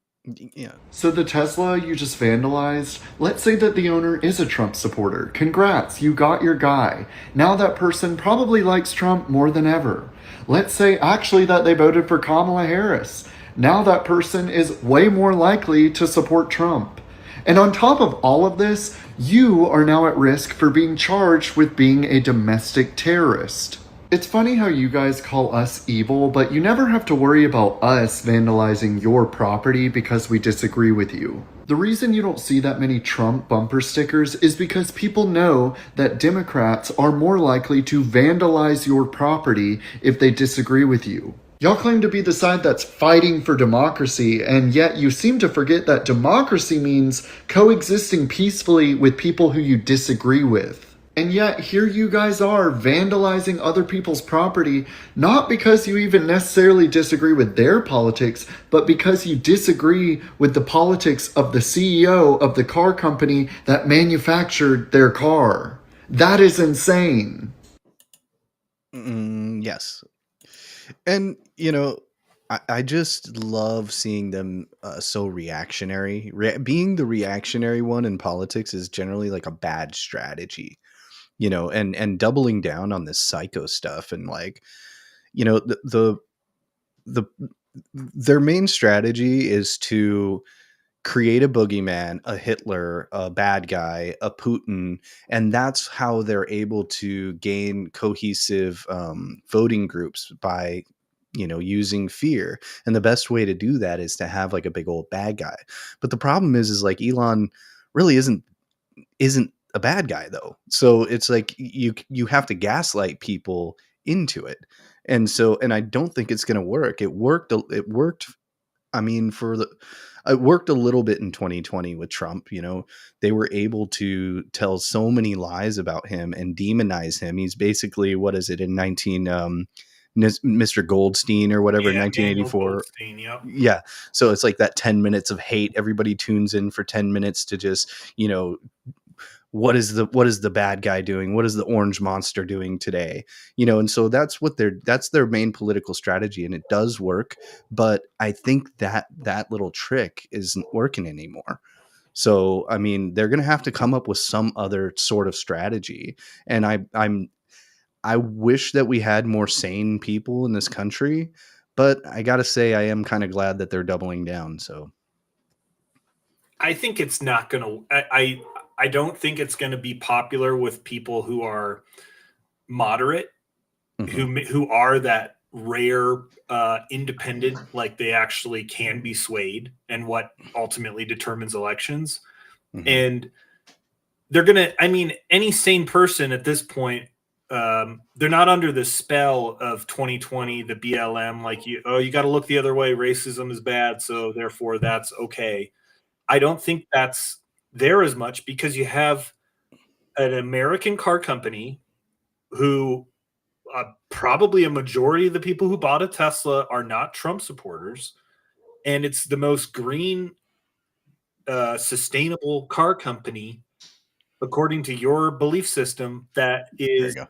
yeah.
So the Tesla you just vandalized, let's say that the owner is a Trump supporter. Congrats, you got your guy. Now that person probably likes Trump more than ever. Let's say actually that they voted for Kamala Harris. Now that person is way more likely to support Trump. And on top of all of this, you are now at risk for being charged with being a domestic terrorist. It's funny how you guys call us evil, but you never have to worry about us vandalizing your property because we disagree with you. The reason you don't see that many Trump bumper stickers is because people know that Democrats are more likely to vandalize your property if they disagree with you. Y'all claim to be the side that's fighting for democracy, and yet you seem to forget that democracy means coexisting peacefully with people who you disagree with. And yet, here you guys are vandalizing other people's property, not because you even necessarily disagree with their politics, but because you disagree with the politics of the CEO of the car company that manufactured their car. That is insane.
Yes. And, I just love seeing them so reactionary. Being the reactionary one in politics is generally like a bad strategy. And doubling down on this psycho stuff and like, their main strategy is to create a boogeyman, a Hitler, a bad guy, a Putin, and that's how they're able to gain cohesive voting groups by using fear. And the best way to do that is to have like a big old bad guy. But the problem is like Elon really isn't a bad guy though. So it's like you have to gaslight people into it. And I don't think it's going to work. It worked. I mean, it worked a little bit in 2020 with Trump. They were able to tell so many lies about him and demonize him. He's basically, what is it, in Mr. Goldstein or whatever, 1984.
Goldstein, yep.
Yeah. So it's like that 10 minutes of hate. Everybody tunes in for 10 minutes to just, what is the bad guy doing? What is the orange monster doing today? And so that's their main political strategy, and it does work. But I think that little trick isn't working anymore. So, I mean, they're going to have to come up with some other sort of strategy. And I wish that we had more sane people in this country, but I got to say, I am kind of glad that they're doubling down. So
I think it's not going to, I don't think it's going to be popular with people who are moderate, who are that rare independent, like they actually can be swayed, and what ultimately determines elections. And they're going to, I mean, any sane person at this point, they're not under the spell of 2020, the BLM, like you got to look the other way. Racism is bad, so therefore that's okay. I don't think that's there as much, because you have an American car company who probably a majority of the people who bought a Tesla are not Trump supporters. And it's the most green, sustainable car company, according to your belief system, that is.
There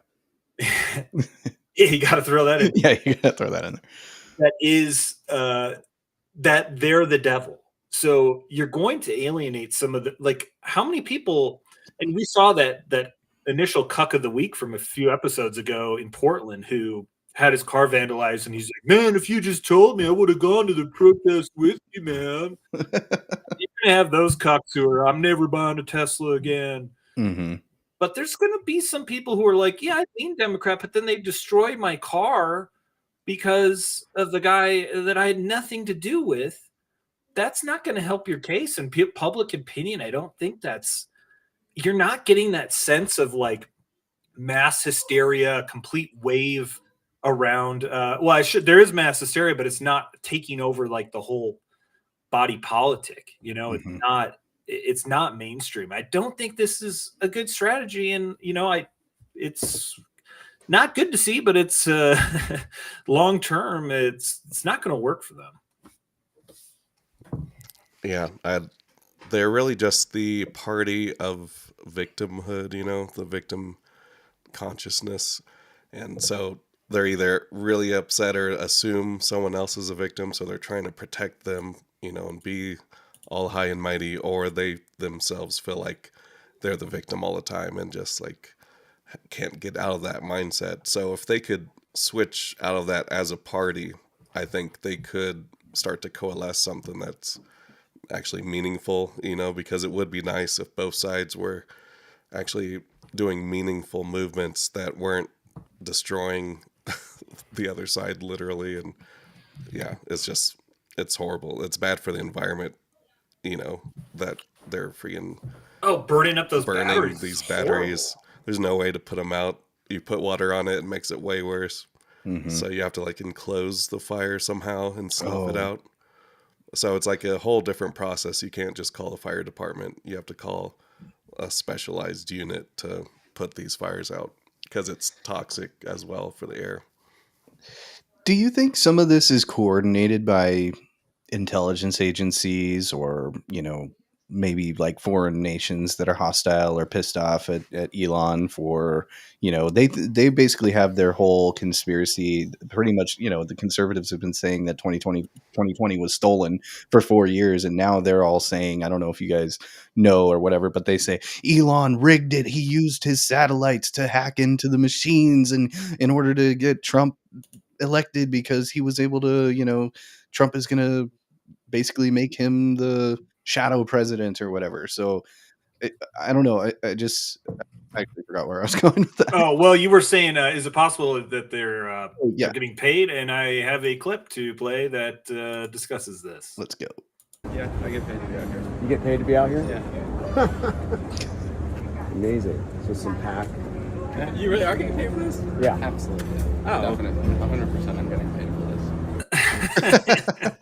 Yeah, you got to throw that in.
Yeah, you got to throw that in there.
That is that they're the devil. So you're going to alienate some of the, like, how many people, and we saw that initial cuck of the week from a few episodes ago in Portland, who had his car vandalized, and he's like, "Man, if you just told me, I would have gone to the protest with you, man." You're gonna have those cucks who are, "I'm never buying a Tesla again."
Mm-hmm.
But there's gonna be some people who are like, "Yeah, I lean Democrat," but then they destroy my car because of the guy that I had nothing to do with. That's not going to help your case. And public opinion, I don't think you're not getting that sense of like mass hysteria, complete wave around. There is mass hysteria, but it's not taking over like the whole body politic.
Mm-hmm.
It's not mainstream. I don't think this is a good strategy. And, it's not good to see, but it's long term. It's not going to work for them.
Yeah, they're really just the party of victimhood, the victim consciousness. And so they're either really upset or assume someone else is a victim, so they're trying to protect them, and be all high and mighty, or they themselves feel like they're the victim all the time and just like can't get out of that mindset. So if they could switch out of that as a party, I think they could start to coalesce something that's actually meaningful, because it would be nice if both sides were actually doing meaningful movements that weren't destroying the other side literally. And yeah, it's horrible. It's bad for the environment, that they're freaking
burning up these
batteries. There's no way to put them out. You put water on it, it makes it way worse.
Mm-hmm.
So you have to like enclose the fire somehow and snuff it out. So it's like a whole different process. You can't just call the fire department. You have to call a specialized unit to put these fires out because it's toxic as well for the air.
Do you think some of this is coordinated by intelligence agencies or, maybe like foreign nations that are hostile or pissed off at Elon for, they basically have their whole conspiracy pretty much, the conservatives have been saying that 2020 was stolen for 4 years. And now they're all saying, I don't know if you guys know or whatever, but they say Elon rigged it. He used his satellites to hack into the machines and in order to get Trump elected because he was able to, Trump is going to basically make him the shadow president or whatever. So I don't know. I actually forgot where I was going with that.
Oh, well, you were saying, is it possible that they're getting paid? And I have a clip to play that discusses this.
Let's go.
Yeah, I get paid to be out here.
You get paid to be out here?
Yeah.
Amazing. So some pack.
You really are getting paid for this?
Yeah.
Absolutely. Oh. Definitely. 100% I'm getting paid for this.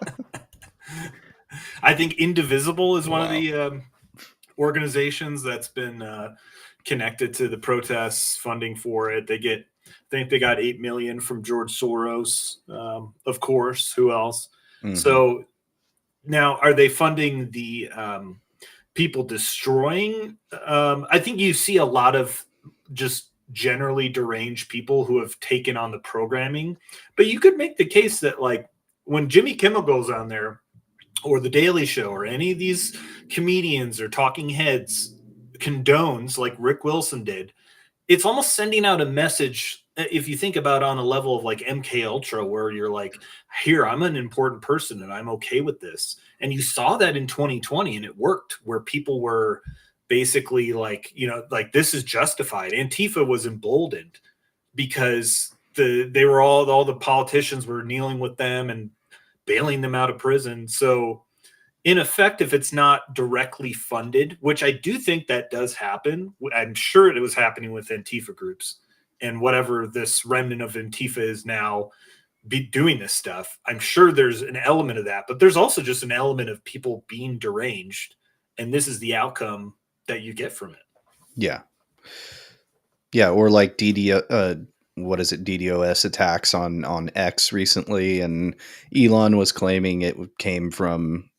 I think Indivisible is one of the organizations that's been connected to the protests, funding for it. I think they got $8 million from George Soros, of course. Who else? Mm-hmm. So now, are they funding the people destroying? I think you see a lot of just generally deranged people who have taken on the programming. But you could make the case that, like, when Jimmy Kimmel goes on there, or The Daily Show, or any of these comedians or talking heads condones, like Rick Wilson did, it's almost sending out a message, if you think about on a level of like MK Ultra, where you're like, here, I'm an important person and I'm okay with this. And you saw that in 2020 and it worked, where people were basically like, like, this is justified. Antifa was emboldened because they were all the politicians were kneeling with them and bailing them out of prison. So in effect, if it's not directly funded, which I do think that does happen, I'm sure it was happening with Antifa groups and whatever this remnant of Antifa is now be doing this stuff. I'm sure there's an element of that, but there's also just an element of people being deranged. And this is the outcome that you get from it.
Yeah. Yeah. Or like DDoS attacks on X recently, and Elon was claiming it came from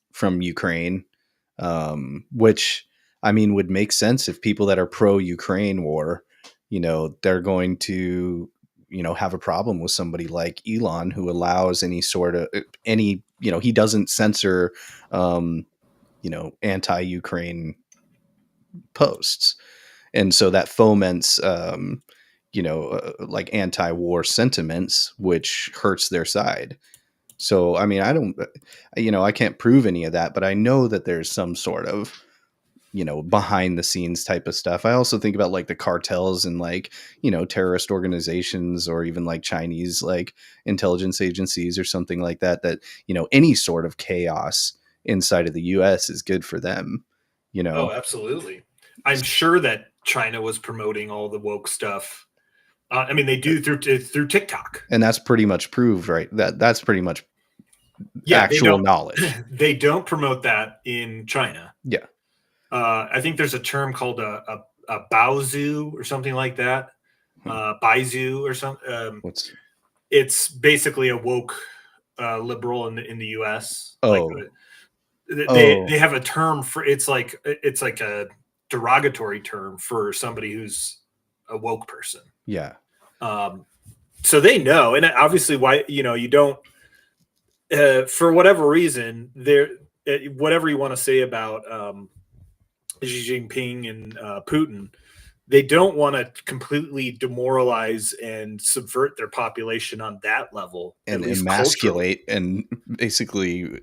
Ukraine, which I mean would make sense if people that are pro Ukraine war, they're going to have a problem with somebody like Elon who allows any sort of he doesn't censor anti-Ukraine posts, and so that foments like anti-war sentiments, which hurts their side. So, I mean, I can't prove any of that, but I know that there's some sort of, behind the scenes type of stuff. I also think about like the cartels and like, terrorist organizations, or even like Chinese like intelligence agencies or something like that, any sort of chaos inside of the US is good for them,
Oh, absolutely. I'm sure that China was promoting all the woke stuff. I mean, they do through TikTok.
And that's pretty much proved, right? That's pretty much
Yeah,
actual knowledge.
They don't promote that in China.
Yeah.
I think there's a term called a baozu or something like that. Baizu or something. It's basically a woke liberal in the US.
Oh.
They have a term for it's like a derogatory term for somebody who's a woke person.
Yeah.
So they know, and obviously why you don't for whatever reason whatever you want to say about Xi Jinping and Putin, they don't want to completely demoralize and subvert their population on that level
and emasculate culturally. And basically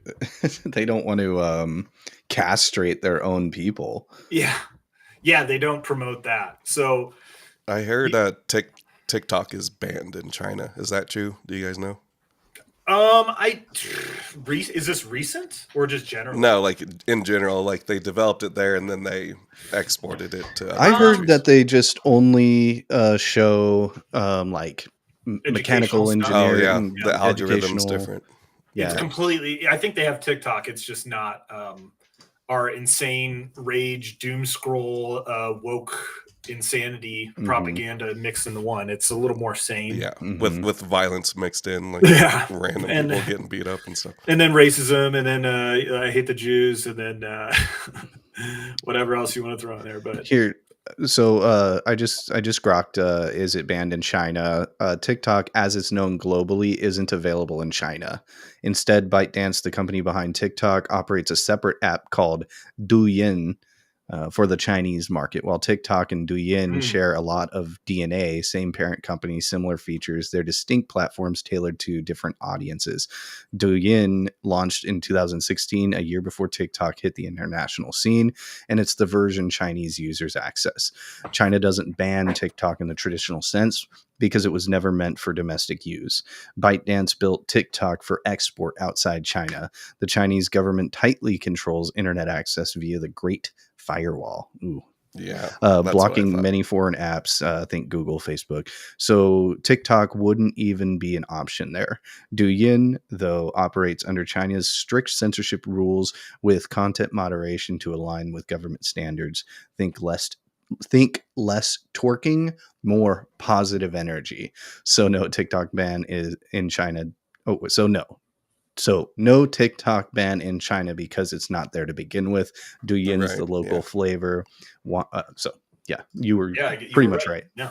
they don't want to castrate their own people.
Yeah, they don't promote that. So
I heard that TikTok is banned in China. Is that true? Do you guys know?
Is this recent or just general?
No, like in general, like they developed it there and then they exported it to other
I heard
countries.
that they just only show like mechanical engineering.
Oh yeah, the algorithm's different.
Yeah, it's completely. I think they have TikTok. It's just not our insane rage, doom scroll, woke insanity propaganda mixed into one. It's a little more sane.
Yeah, with violence mixed in, like random people getting beat up and stuff.
And then racism, and then I hate the Jews, and then whatever else you want to throw in there. But
here, so I just grokked. Is it banned in China? TikTok, as it's known globally, isn't available in China. Instead, ByteDance, the company behind TikTok, operates a separate app called Douyin for the Chinese market. While TikTok and Douyin share a lot of DNA, same parent company, similar features, they're distinct platforms tailored to different audiences. Douyin launched in 2016, a year before TikTok hit the international scene, and it's the version Chinese users access. China doesn't ban TikTok in the traditional sense because it was never meant for domestic use. ByteDance built TikTok for export outside China. The Chinese government tightly controls internet access via the Great Firewall. Ooh.
Yeah.
Blocking many foreign apps, think Google, Facebook. So TikTok wouldn't even be an option there. Douyin, though, operates under China's strict censorship rules with content moderation to align with government standards. Think less twerking, more positive energy. So no TikTok ban is in China. So no TikTok ban in China because it's not there to begin with. Douyin's the local flavor. So yeah, you were pretty much right.
Yeah.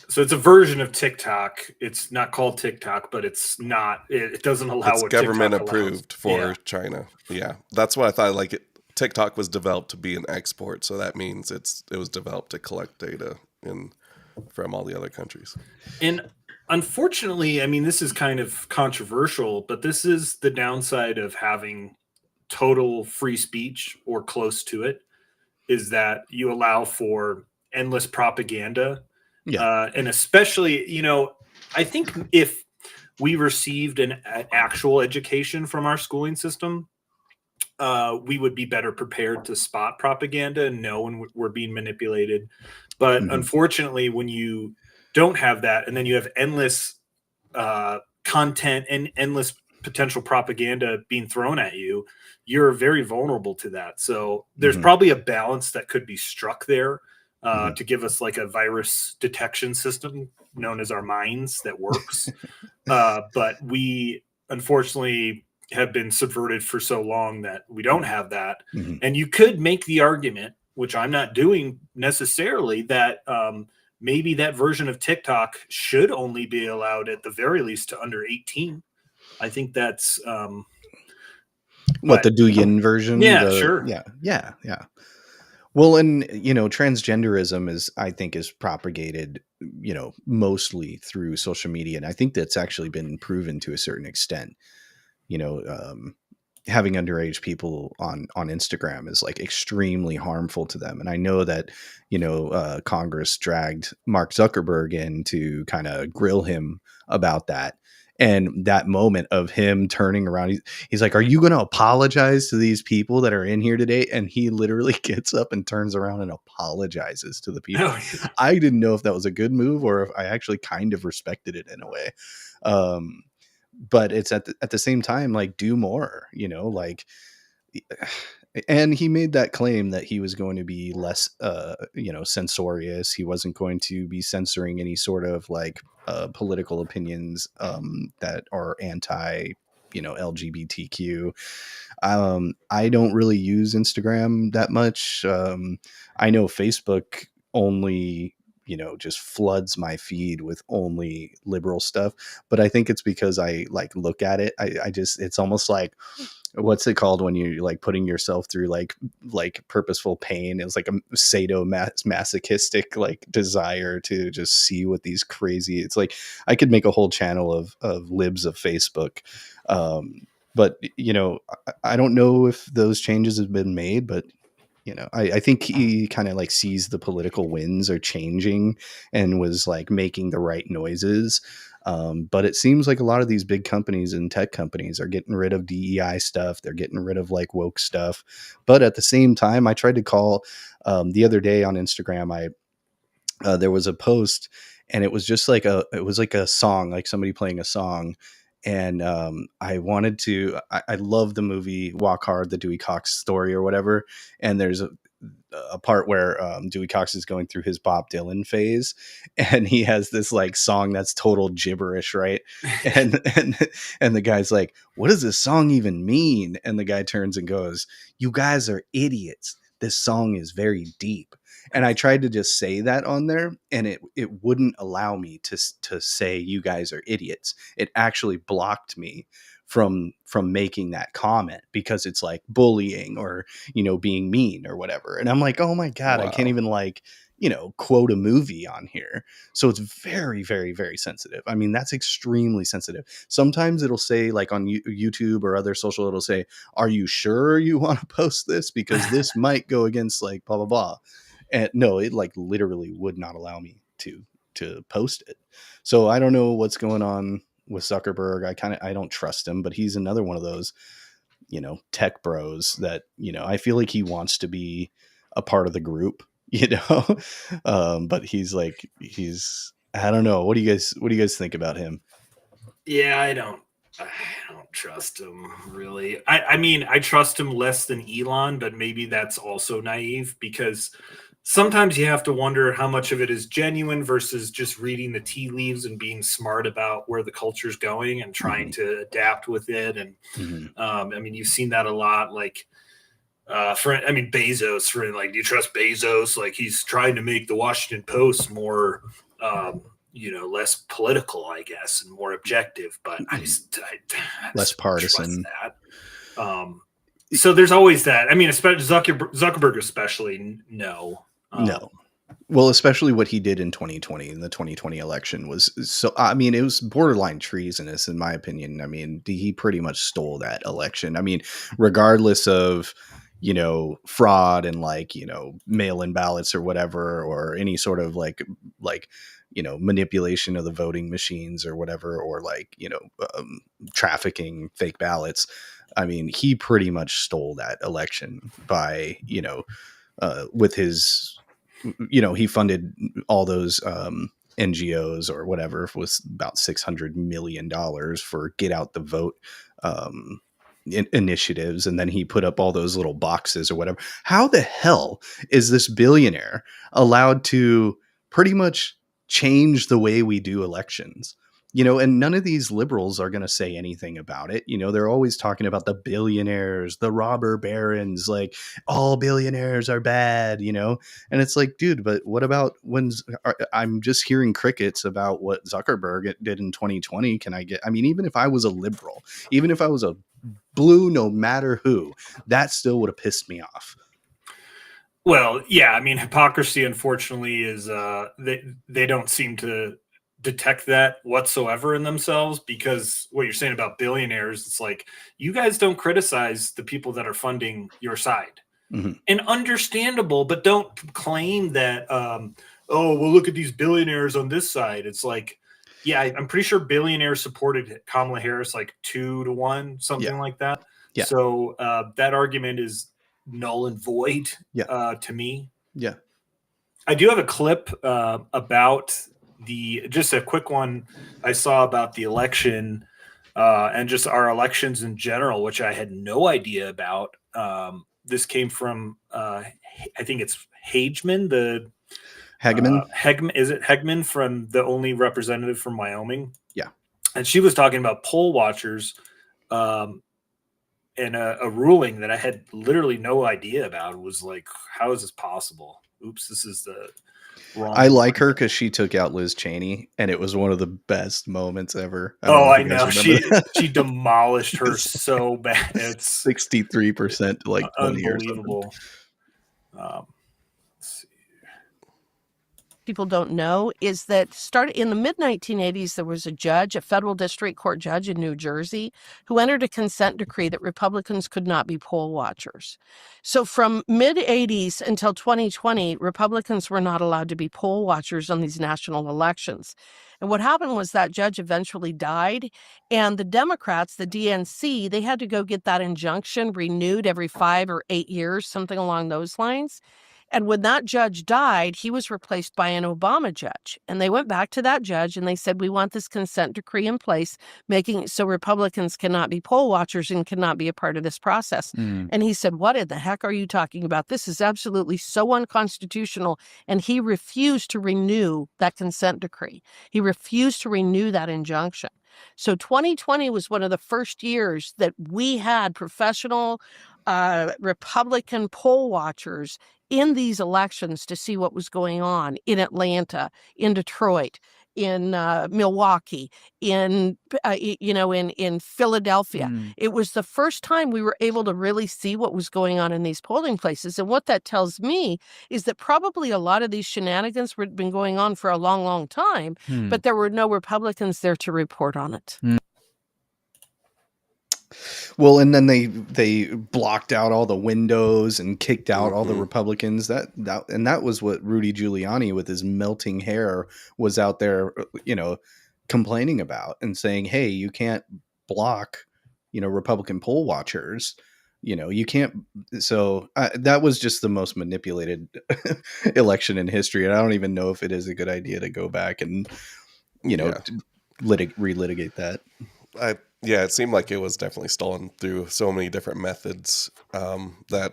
So it's a version of TikTok. It's not called TikTok, but it's not. It doesn't allow.
It's government approved for China. Yeah, that's what I thought. Like TikTok was developed to be an export, so that means it was developed to collect data from all the other countries.
And unfortunately, I mean, this is kind of controversial, but this is the downside of having total free speech or close to it, is that you allow for endless propaganda.
Yeah.
And especially, I think if we received an actual education from our schooling system, we would be better prepared to spot propaganda and know when we're being manipulated. But unfortunately, when you don't have that, and then you have endless content and endless potential propaganda being thrown at you, you're very vulnerable to that. So there's probably a balance that could be struck there to give us like a virus detection system known as our minds that works. But we unfortunately have been subverted for so long that we don't have that. And you could make the argument, which I'm not doing necessarily, that maybe that version of TikTok should only be allowed at the very least to under 18. I think that's
the Douyin version.
Yeah, sure.
Yeah. Well, and transgenderism I think is propagated, mostly through social media, and I think that's actually been proven to a certain extent. You know, having underage people on Instagram is like extremely harmful to them, and I know that Congress dragged Mark Zuckerberg in to kind of grill him about that. And that moment of him turning around, he's like, "Are you going to apologize to these people that are in here today?" And he literally gets up and turns around and apologizes to the people. I didn't know if that was a good move or if I actually kind of respected it in a way. But it's at the same time, like, do more, like, and he made that claim that he was going to be less, censorious. He wasn't going to be censoring any sort of like political opinions that are anti, LGBTQ. I don't really use Instagram that much. I know Facebook only just floods my feed with only liberal stuff, but I think it's because I like look at it. I just, it's almost like, what's it called when you're like putting yourself through like purposeful pain? It's like a sadomasochistic like desire to just see what these crazy, it's like I could make a whole channel of libs of Facebook. But I don't know if those changes have been made, but I think he kind of like sees the political winds are changing and was like making the right noises. But it seems like a lot of these big companies and tech companies are getting rid of DEI stuff. They're getting rid of like woke stuff. But at the same time, I tried to call the other day on Instagram. There was a post and it was just like it was like a song, like somebody playing a song. And I wanted to, I love the movie Walk Hard, the Dewey Cox story or whatever. And there's a part where Dewey Cox is going through his Bob Dylan phase, and he has this like song that's total gibberish, right? and the guy's like, "What does this song even mean?" And the guy turns and goes, "You guys are idiots. This song is very deep." And I tried to just say that on there, and it wouldn't allow me to say you guys are idiots. It actually blocked me from making that comment because it's like bullying or being mean or whatever. And I'm like, oh my god, wow. I can't even like quote a movie on here. So it's very, very, very sensitive. I mean, that's extremely sensitive. Sometimes it'll say like on YouTube or other social, it'll say, "Are you sure you want to post this? Because this might go against like blah, blah, blah." And no, it like literally would not allow me to post it. So I don't know what's going on with Zuckerberg. I don't trust him, but he's another one of those, tech bros that, I feel like he wants to be a part of the group, but he's I don't know. What do you guys think about him?
Yeah, I don't trust him really. I mean, I trust him less than Elon, but maybe that's also naive because sometimes you have to wonder how much of it is genuine versus just reading the tea leaves and being smart about where the culture's going and trying to adapt with it. And I mean, you've seen that a lot. Like, Bezos, for like, do you trust Bezos? Like, he's trying to make the Washington Post more, less political, I guess, and more objective. But I
less partisan.
That. So there's always that. I mean, especially Zuckerberg, especially no.
No. Well, especially what he did in 2020 in the 2020 election was so, I mean, it was borderline treasonous in my opinion. I mean, he pretty much stole that election. I mean, regardless of, fraud and like, mail-in ballots or whatever, or any sort of like, manipulation of the voting machines or whatever, or like, trafficking fake ballots. I mean, he pretty much stole that election by, with his, he funded all those NGOs or whatever. It was about $600 million for get out the vote initiatives. And then he put up all those little boxes or whatever. How the hell is this billionaire allowed to pretty much change the way we do elections? And none of these liberals are going to say anything about it. They're always talking about the billionaires, the robber barons, like all billionaires are bad, and it's like, dude, but what about when I'm just hearing crickets about what Zuckerberg did in 2020? Even if I was a liberal, even if I was a blue, no matter who, that still would have pissed me off.
Well, yeah, I mean, hypocrisy, unfortunately, is they don't seem to detect that whatsoever in themselves, because what you're saying about billionaires, it's like, you guys don't criticize the people that are funding your side.
Mhm.
And understandable, but don't claim that, oh, well, look at these billionaires on this side. It's like, yeah, I'm pretty sure billionaires supported Kamala Harris like 2-1, something
Yeah.
like that.
Yeah.
So that argument is null and void
Yeah.
to me.
Yeah.
I do have a clip about just a quick one I saw about the election and just our elections in general, which I had no idea about. This came from, I think it's Hageman,
Hageman.
Hegman, is it Hegman, from the only representative from Wyoming?
Yeah.
And she was talking about poll watchers and a ruling that I had literally no idea about. It was like, how is this possible? Oops, this is the wrong.
I like her because she took out Liz Cheney, and it was one of the best moments ever.
I know. She demolished her so bad. It's
63% to like 20 or something.
unbelievable.
People don't know is that started in the mid 1980s, there was a judge, a federal district court judge in New Jersey, who entered a consent decree that Republicans could not be poll watchers. So from mid 80s until 2020, Republicans were not allowed to be poll watchers on these national elections. And what happened was that judge eventually died, and the Democrats, the DNC, they had to go get that injunction renewed every 5 or 8 years, something along those lines. And when that judge died, he was replaced by an Obama judge. And they went back to that judge and they said, we want this consent decree in place, making it so Republicans cannot be poll watchers and cannot be a part of this process. And he said, what in the heck are you talking about? This is absolutely so unconstitutional. And he refused to renew that consent decree. He refused to renew that injunction. So 2020 was one of the first years that we had professional Republican poll watchers in these elections to see what was going on in Atlanta, in Detroit, in Milwaukee, in Philadelphia. It was the first time we were able to really see what was going on in these polling places. And what that tells me is that probably a lot of these shenanigans had been going on for a long, long time, but there were no Republicans there to report on it.
Well, and then they blocked out all the windows and kicked out all the Republicans. That was what Rudy Giuliani, with his melting hair, was out there, complaining about and saying, "Hey, you can't block, Republican poll watchers. You can't." So that was just the most manipulated election in history, and I don't even know if it is a good idea to go back and relitigate that.
Yeah, it seemed like it was definitely stolen through so many different methods that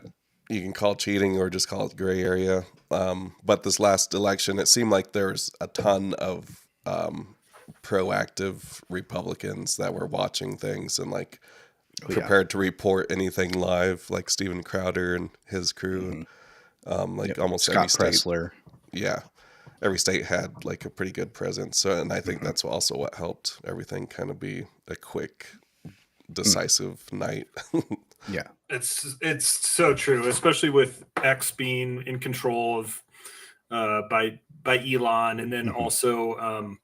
you can call cheating or just call it gray area. But this last election, it seemed like there's a ton of proactive Republicans that were watching things and prepared to report anything live, like Steven Crowder and his crew, and almost
Scott
every state.
Pressler.
Yeah. Every state had a pretty good presence. So, and I think that's also what helped everything kind of be a quick, decisive night.
Yeah.
It's so true, especially with X being in control of by Elon. And then also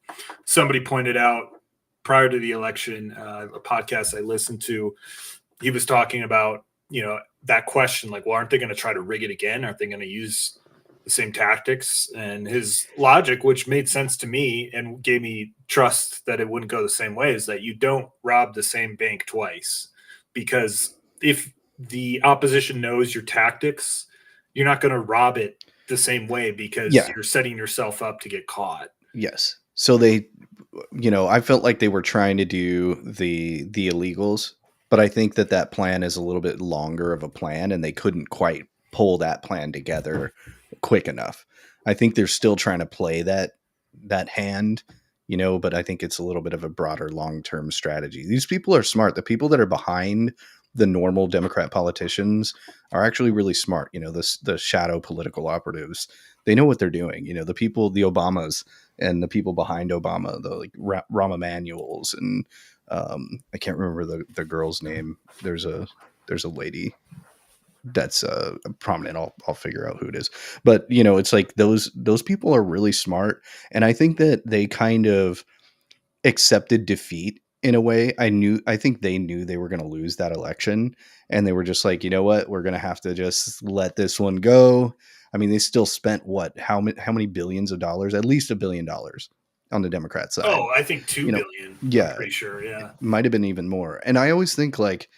somebody pointed out prior to the election, a podcast I listened to, he was talking about, that question, well, aren't they going to try to rig it again? Aren't they going to use the same tactics? And his logic, which made sense to me and gave me trust that it wouldn't go the same way, is that you don't rob the same bank twice. Because if the opposition knows your tactics, you're not going to rob it the same way, because you're setting yourself up to get caught.
Yes. So they, I felt like they were trying to do the illegals, but I think that plan is a little bit longer of a plan, and they couldn't quite pull that plan together quick enough. I think they're still trying to play that hand, but I think it's a little bit of a broader long-term strategy. These people are smart. The people that are behind the normal Democrat politicians are actually really smart. The shadow political operatives, they know what they're doing. The people, the Obamas and the people behind Obama, the Rahm Emanuels, and I can't remember the girl's name. There's a lady. that's prominent. I'll figure out who it is. But you know, it's like those people are really smart, and I think that they kind of accepted defeat in a way. I think they knew they were going to lose that election, and they were just like, you know what, we're going to have to just let this one go. I mean, they still spent how many billions of dollars? At least $1 billion on the Democrat side.
Oh, I think 2
You know,
billion.
yeah,
I'm pretty sure. Yeah.
might have been even more. And I always think like,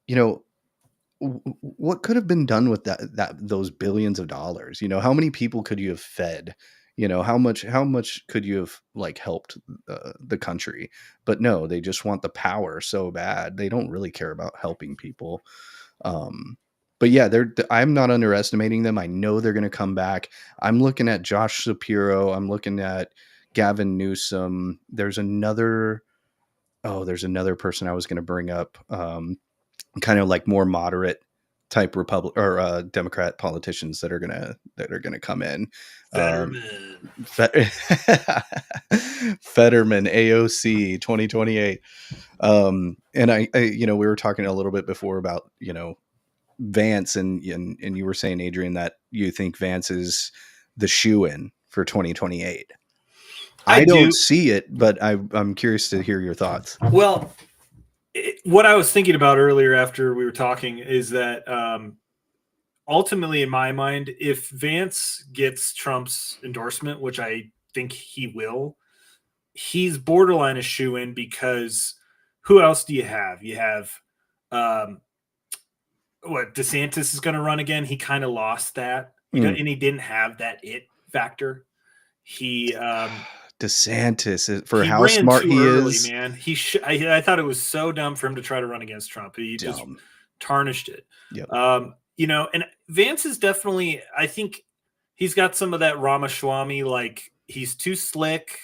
you know, what could have been done with those billions of dollars? You know, how many people could you have fed? You know, how much could you have like helped the country? But no, they just want the power so bad. They don't really care about helping people. But yeah, I'm not underestimating them. I know they're going to come back. I'm looking at Josh Shapiro. I'm looking at Gavin Newsom. There's another person I was going to bring up. Kind of like more moderate type Democrat politicians that are gonna come in. Fetterman, AOC 2028. And I you know, we were talking a little bit before about, you know, Vance, and you were saying, Adrian, that you think Vance is the shoe-in for 2028. I don't see it, but I'm curious to hear your thoughts.
Well, what I was thinking about earlier after we were talking is that ultimately, in my mind, if Vance gets Trump's endorsement, which I think he will, he's borderline a shoe-in, because who else do you have? You have DeSantis is going to run again. He kind of lost that, and he didn't have that it factor. He
DeSantis, for how smart he is,
man. I thought it was so dumb for him to try to run against Trump. He just tarnished it.
Yep.
You know, and Vance is definitely, I think he's got some of that Ramaswamy, like he's too slick.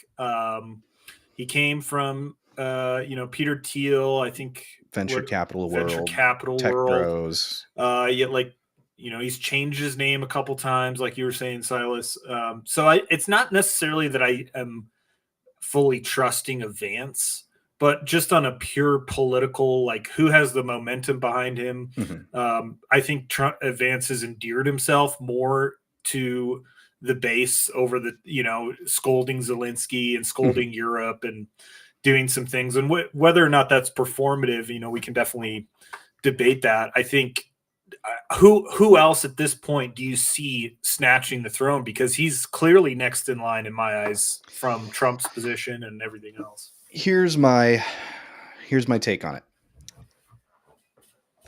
He came from you know, Peter Thiel, I think
venture capital world,
tech
bros.
Yet like, you know, he's changed his name a couple times, like you were saying, Silas. So it's not necessarily that I am fully trusting of Vance, but just on a pure political, like who has the momentum behind him.
Mm-hmm.
I think Vance has endeared himself more to the base over the, you know, scolding Zelensky and scolding Europe and doing some things. And whether or not that's performative, you know, we can definitely debate that. I think who else at this point do you see snatching the throne? Because he's clearly next in line in my eyes from Trump's position and everything else.
Here's my take on it.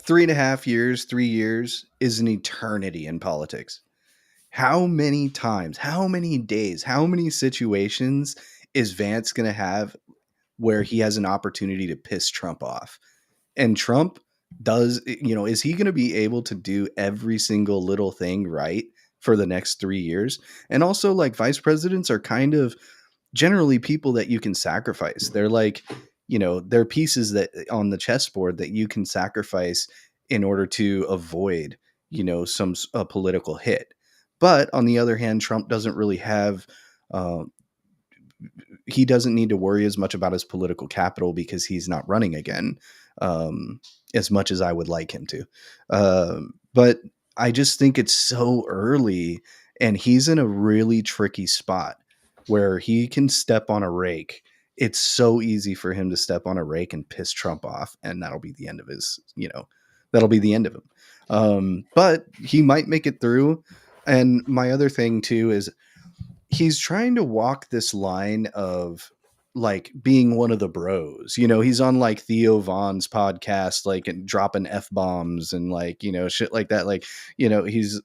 3.5 years, 3 years is an eternity in politics. How many times, how many days, how many situations is Vance going to have where he has an opportunity to piss Trump off? And Trump does, you know, is he going to be able to do every single little thing right for the next 3 years? And also, like, vice presidents are kind of generally people that you can sacrifice. They're like, you know, they're pieces that on the chessboard that you can sacrifice in order to avoid, you know, a political hit. But on the other hand, Trump doesn't really have, he doesn't need to worry as much about his political capital because he's not running again, as much as I would like him to. But I just think it's so early, and he's in a really tricky spot where he can step on a rake. It's so easy for him to step on a rake and piss Trump off, and that'll be the end of his, you know, that'll be the end of him. But he might make it through. And my other thing too is he's trying to walk this line of like being one of the bros. You know, he's on like Theo Vaughn's podcast, like, and dropping F-bombs and like, you know, shit like that. Like, you know, he's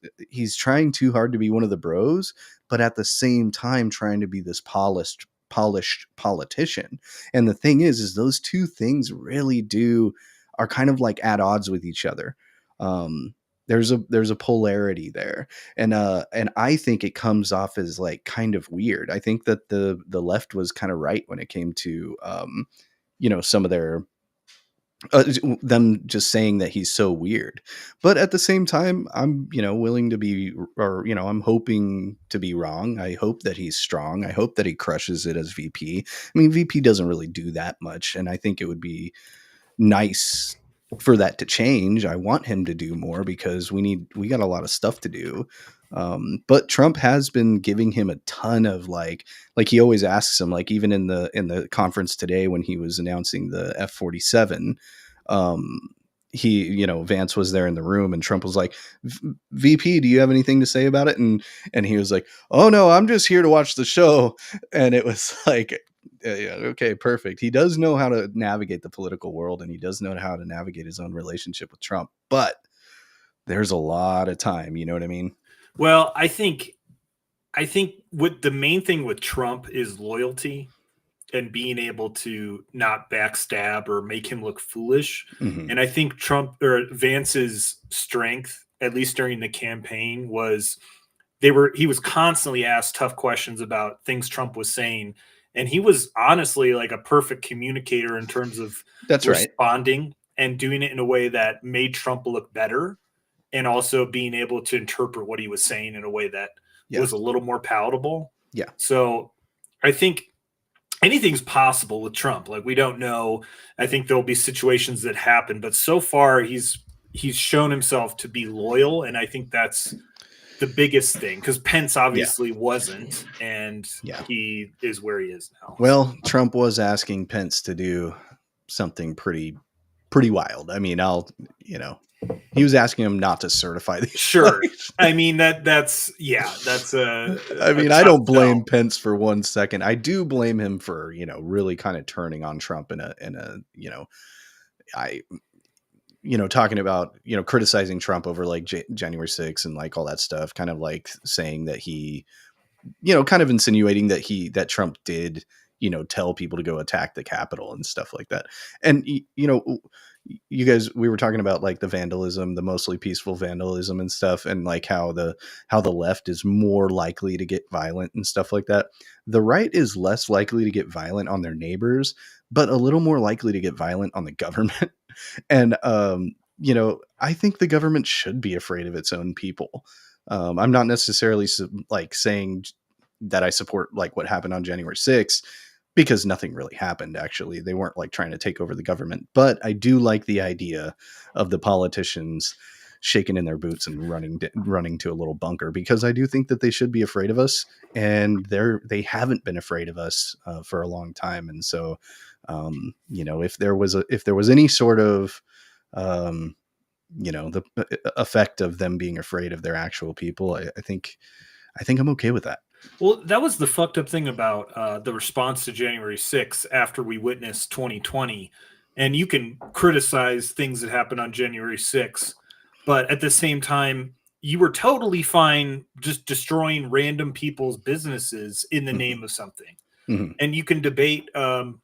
trying too hard to be one of the bros, but at the same time trying to be this polished politician. And the thing is those two things really are kind of like at odds with each other. There's a polarity there, and I think it comes off as like kind of weird. I think that the left was kind of right when it came to you know, some of their them just saying that he's so weird. But at the same time, I'm, you know, willing to be, or, you know, I'm hoping to be wrong. I hope that he's strong. I hope that he crushes it as VP. I mean, VP doesn't really do that much, and I think it would be nice for that to change. I want him to do more because we got a lot of stuff to do. But Trump has been giving him a ton of like he always asks him, like even in the conference today when he was announcing the F-47, Vance was there in the room and Trump was like, VP, do you have anything to say about it? And he was like, oh no, I'm just here to watch the show. And it was like, yeah, okay, perfect. He does know how to navigate the political world and he does know how to navigate his own relationship with Trump, but there's a lot of time. You know what I mean?
Well, I think what the main thing with Trump is loyalty and being able to not backstab or make him look foolish.
Mhm.
And I think Vance's strength, at least during the campaign, was he was constantly asked tough questions about things Trump was saying. And he was honestly like a perfect communicator in terms of
That's right.
responding and doing it in a way that made Trump look better. And also being able to interpret what he was saying in a way that was a little more palatable.
Yeah.
So I think anything's possible with Trump. Like, we don't know. I think there'll be situations that happen, but so far he's shown himself to be loyal. And I think that's the biggest thing, because Pence obviously wasn't, and he is where he is now.
Well, Trump was asking Pence to do something pretty wild. I mean, he was asking him not to certify the
Sure. I mean, that's
I mean, I don't blame Pence for 1 second. I do blame him for, really kind of turning on Trump in a talking about, criticizing Trump over like January 6th and like all that stuff, kind of like saying that he, kind of insinuating that Trump did, tell people to go attack the Capitol and stuff like that. And, you guys, we were talking about like the vandalism, the mostly peaceful vandalism and stuff, and like how the left is more likely to get violent and stuff like that. The right is less likely to get violent on their neighbors, but a little more likely to get violent on the government. And, I think the government should be afraid of its own people. I'm not necessarily like saying that I support like what happened on January 6th, because nothing really happened. Actually, they weren't like trying to take over the government, but I do like the idea of the politicians shaking in their boots and running to a little bunker, because I do think that they should be afraid of us, and they haven't been afraid of us for a long time. And so, if there was any sort of, the effect of them being afraid of their actual people, I think I'm okay with that.
Well, that was the fucked up thing about the response to January 6th after we witnessed 2020. And you can criticize things that happened on January 6th, but at the same time, you were totally fine just destroying random people's businesses in the name of something.
Mm-hmm.
And you can debate, one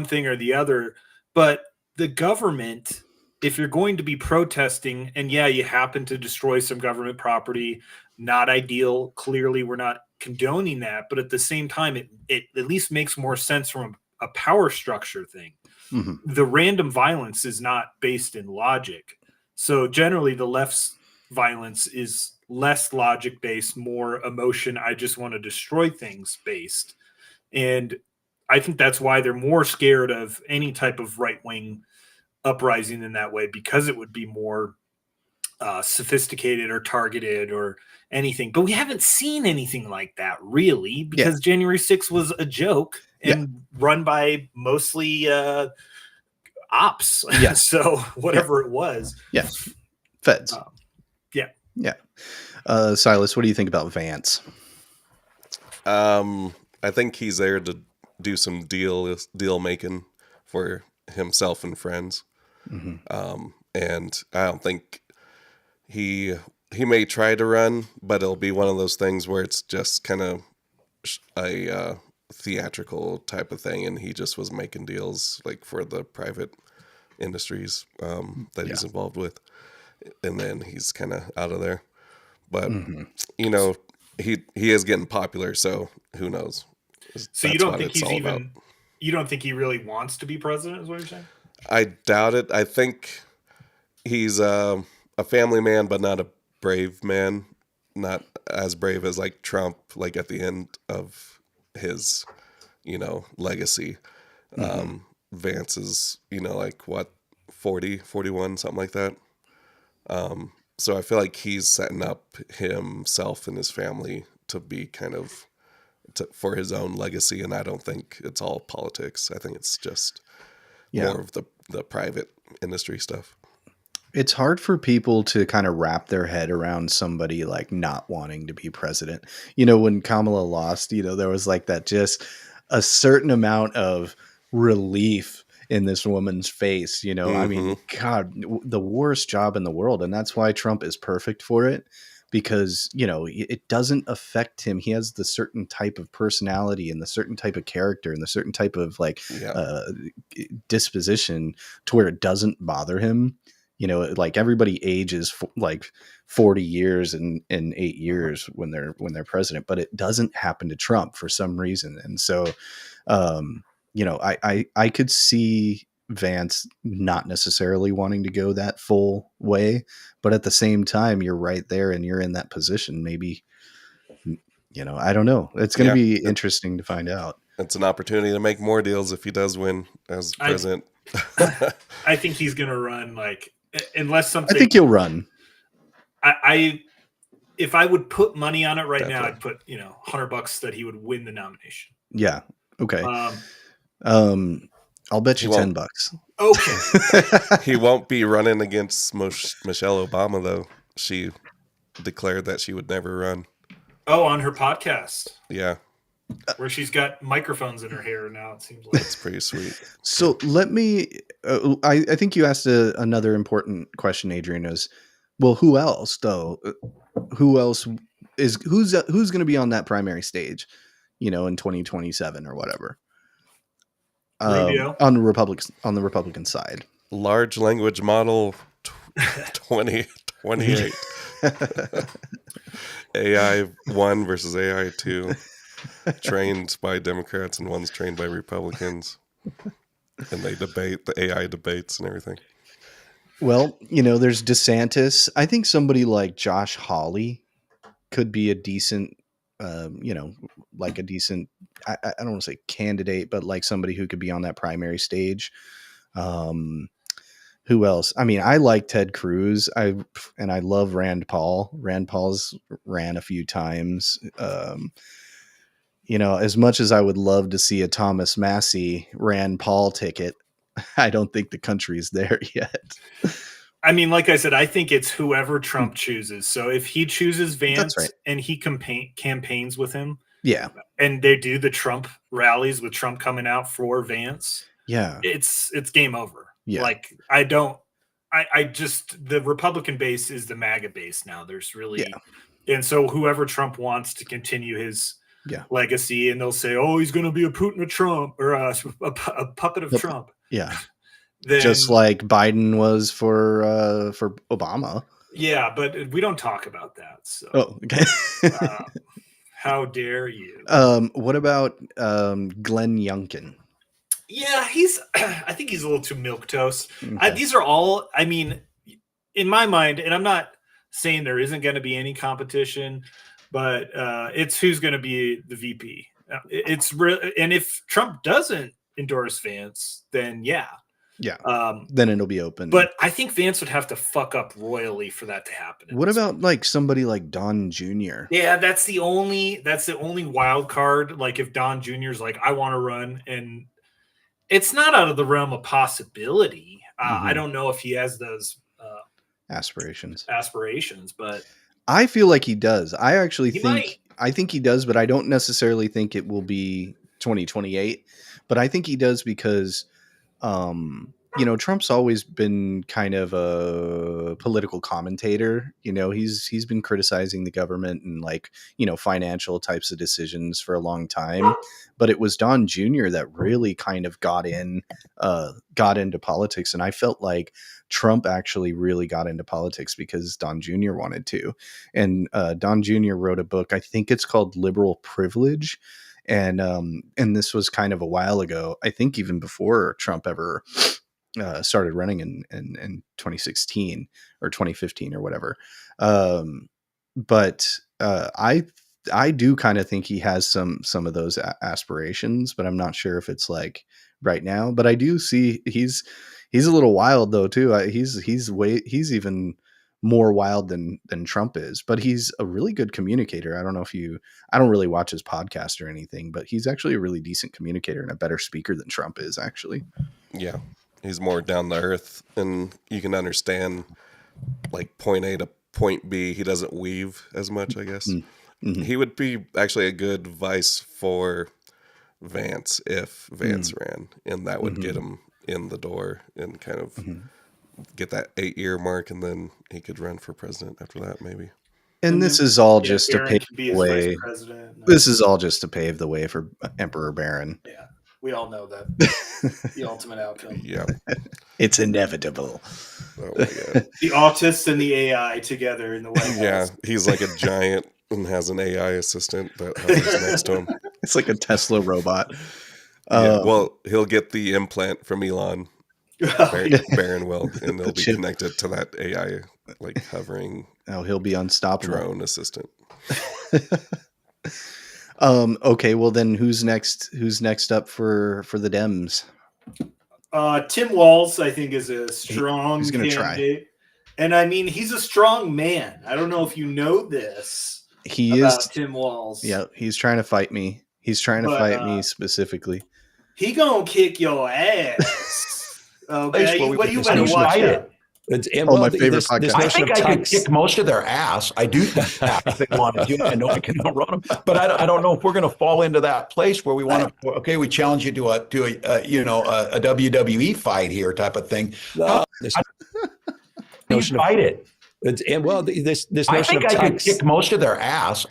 thing or the other, but the government, if you're going to be protesting and you happen to destroy some government property, not ideal. Clearly, we're not condoning that, but at the same time, it at least makes more sense from a power structure thing.
Mm-hmm.
The random violence is not based in logic. So generally, the left's violence is less logic based, more emotion. I just want to destroy things based. And I think that's why they're more scared of any type of right wing uprising in that way, because it would be more sophisticated or targeted or anything. But we haven't seen anything like that really, because January 6th was a joke and run by mostly ops. So whatever it was.
Yeah. Feds.
Yeah.
Silas, what do you think about Vance?
I think he's there to do some deal making for himself and friends.
Mm-hmm.
And I don't think he may try to run, but it'll be one of those things where it's just kind of a theatrical type of thing, and he just was making deals like for the private industries that he's involved with, and then he's kind of out of there. But he is getting popular, so who knows?
So you don't think he's even? You don't think he really wants to be president? Is what you're saying?
I doubt it. I think he's a family man, but not a brave man. Not as brave as like Trump, like at the end of his, legacy. Vance is, like what, 40, 41, something like that. So I feel like he's setting up himself and his family to be kind of for his own legacy, and I don't think it's all politics. I think it's just more of the private industry stuff.
It's hard for people to kind of wrap their head around somebody like not wanting to be president. You know, when Kamala lost, you know, there was like that just a certain amount of relief in this woman's face. You know, I mean, God, the worst job in the world. And that's why Trump is perfect for it, because, you know, it doesn't affect him. He has the certain type of personality and the certain type of character and the certain type of like disposition to where it doesn't bother him. You know, like everybody ages like 40 years and 8 years when they're president, but it doesn't happen to Trump for some reason. And so, you know, I could see Vance not necessarily wanting to go that full way, but at the same time, you're right there and you're in that position. Maybe, you know, I don't know. It's going to be interesting to find out.
It's an opportunity to make more deals if he does win as president.
I think he's going to run, like, unless something.
I think he'll run.
If I would put money on it right now, I'd put, you know, $100 that he would win the nomination.
Yeah. Okay. I'll bet you $10.
Okay.
He won't be running against Michelle Obama, though. She declared that she would never run.
Oh, on her podcast.
Yeah.
Where she's got microphones in her hair now, it seems like.
It's pretty sweet.
So let me, I think you asked another important question, Adrian, is, well, who else though? Who else who's going to be on that primary stage, you know, in 2027 or whatever? On the Republican side.
Large language model 2028. AI 1 versus AI 2. Trained by Democrats and one's trained by Republicans. And they debate the AI debates and everything.
Well, you know, there's DeSantis. I think somebody like Josh Hawley could be a decent, you know, like a decent, I don't want to say candidate, but like somebody who could be on that primary stage. Who else? I mean, I like Ted Cruz. I love Rand Paul. Rand Paul's ran a few times. You know, as much as I would love to see a Thomas Massey Rand Paul ticket, I don't think the country's there yet.
I mean, like I said, I think it's whoever Trump chooses. So if he chooses Vance and he campaigns with him,
yeah,
and they do the Trump rallies with Trump coming out for Vance,
yeah,
it's game over.
Yeah.
Like I just, the Republican base is the MAGA base now. There's really, and so whoever Trump wants to continue his legacy, and they'll say, oh, he's going to be a Putin of Trump or a puppet of Trump.
Yeah.
Then,
just like Biden was for Obama.
Yeah, but we don't talk about that. So,
okay.
How dare you?
What about Glenn Youngkin?
Yeah, I think he's a little too milquetoast.
Okay.
These are all, I mean, in my mind, and I'm not saying there isn't going to be any competition, but it's who's going to be the VP. It's real, and if Trump doesn't endorse Vance, then
then it'll be open.
But I think Vance would have to fuck up royally for that to happen.
What about like somebody like Don Jr.?
Yeah, that's the only wild card. Like if Don Jr. is like, I want to run, and it's not out of the realm of possibility. I don't know if he has those
aspirations,
but
I feel like he does. I actually think he does, but I don't necessarily think it will be 2028. But I think he does because, you know, Trump's always been kind of a political commentator. You know, he's been criticizing the government and like, you know, financial types of decisions for a long time. But it was Don Jr. that really kind of got into politics. And I felt like Trump actually really got into politics because Don Jr. wanted to. And Don Jr. wrote a book, I think it's called Liberal Privilege. And this was kind of a while ago, I think even before Trump ever started running in 2016 or 2015 or whatever. But I do kind of think he has some of those aspirations, but I'm not sure if it's like right now. But I do see he's He's a little wild though too. He's even more wild than Trump is, but he's a really good communicator. I don't really watch his podcast or anything, but he's actually a really decent communicator and a better speaker than Trump is actually.
Yeah. He's more down to earth, and you can understand like point A to point B. He doesn't weave as much, I guess.
Mm-hmm.
He would be actually a good vice for Vance if Vance ran, and that would get him in the door and kind of get that 8-year mark, and then he could run for president after that, maybe.
And this is all just to
Barron
pave
could be
the
his
way.
vice president.
This is all just to pave the way for Emperor Barron.
Yeah, we all know that the ultimate outcome.
Yeah.
It's inevitable.
Oh my God.
The autists and the AI together in the White House.
Yeah, he's like a giant and has an AI assistant that hovers next to him.
It's like a Tesla robot.
Yeah, well, he'll get the implant from Elon. Barron will, and they'll be
chip.
connected to that AI, like hovering
Oh, he'll be unstoppable.
drone assistant.
Okay, well then who's next up for the Dems?
Tim Walz, I think, is a strong
He's gonna
candidate. And I mean, he's a strong man. I don't know if you know this
He
about
is
Tim Walz.
Yeah, he's trying to fight me. He's trying to fight me specifically.
He gonna kick your ass. Okay,
Well,
you better watch out.
My favorite podcast.
I think I could kick most of their ass. I do think that if they wanted to. I know I can outrun them, but I don't know if we're going to fall into that place where we want to. Okay, we challenge you to a WWE fight here type of thing. You fight it.
This
I
notion
think
of
I could kick most of their ass.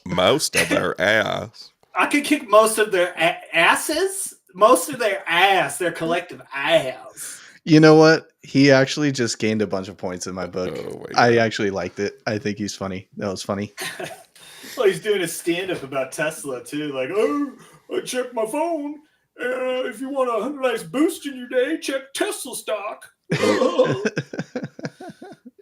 Most of their ass.
I could kick most of their asses. Most of their ass. Their collective ass.
You know what? He actually just gained a bunch of points in my book.
Oh,
I actually liked it. I think he's funny. That was funny.
Well, he's doing a stand-up about Tesla too. Like, oh, I checked my phone. If you want a nice boost in your day, check Tesla stock.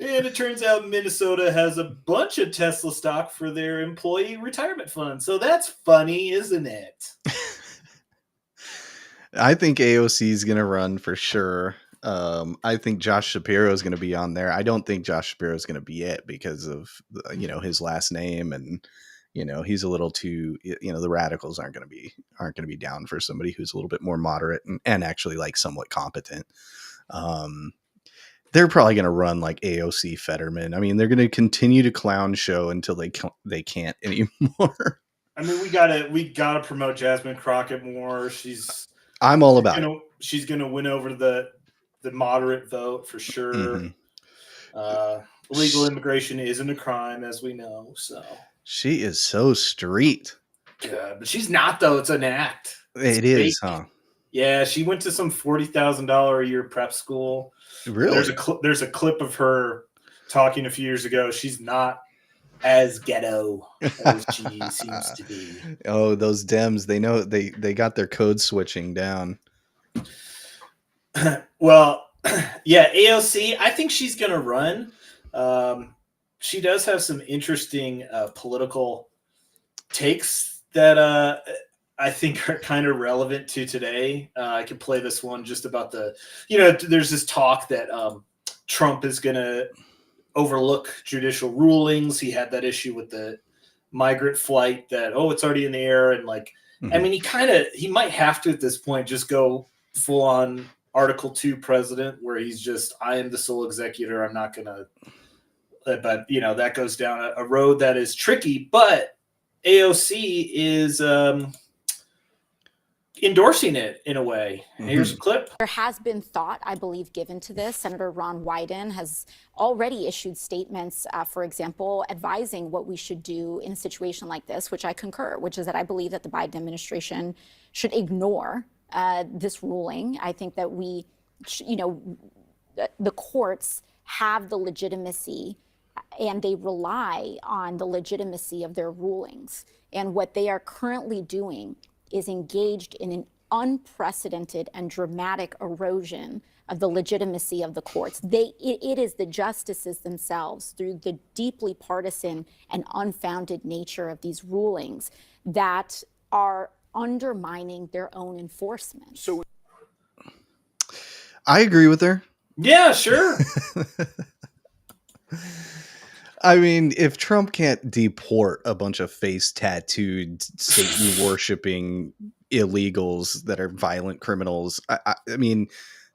And it turns out Minnesota has a bunch of Tesla stock for their employee retirement fund. So that's funny, isn't it?
I think AOC is going to run for sure. I think Josh Shapiro is going to be on there. I don't think Josh Shapiro is going to be it because of his last name, and he's a little too. The radicals aren't going to be down for somebody who's a little bit more moderate and actually like somewhat competent. They're probably going to run like AOC Fetterman. I mean, they're going to continue to clown show until they can't anymore.
I mean, we gotta promote Jasmine Crockett more.
I'm all about it.
She's gonna win over the moderate vote for sure.
Mm-hmm.
Illegal immigration isn't a crime, as we know. So
she is so street.
Yeah, but she's not though. It's an act.
It is, huh?
Yeah, she went to some $40,000 a year prep school.
Really?
There's a clip of her talking a few years ago. She's not as ghetto as she seems to be.
Oh, those Dems, they know they got their code switching down.
Well, yeah, AOC, I think she's going to run. She does have some interesting political takes that I think are kind of relevant to today. I could play this one just about there's this talk that Trump is going to overlook judicial rulings. He had that issue with the migrant flight that, it's already in the air. And I mean, he might have to at this point just go full on Article 2 president, where he's just, I am the sole executor. I'm not going to, but that goes down a road that is tricky, but AOC is endorsing it in a way. Here's a clip.
There has been thought, I believe, given to this. Senator Ron Wyden has already issued statements, for example, advising what we should do in a situation like this, which I concur, which is that I believe that the Biden administration should ignore this ruling. I think that the courts have the legitimacy and they rely on the legitimacy of their rulings. And what they are currently doing is engaged in an unprecedented and dramatic erosion of the legitimacy of the courts. It is the justices themselves, through the deeply partisan and unfounded nature of these rulings, that are undermining their own enforcement.
I agree with her.
Yeah, sure.
I mean, if Trump can't deport a bunch of face tattooed Satan worshipping illegals that are violent criminals, I mean,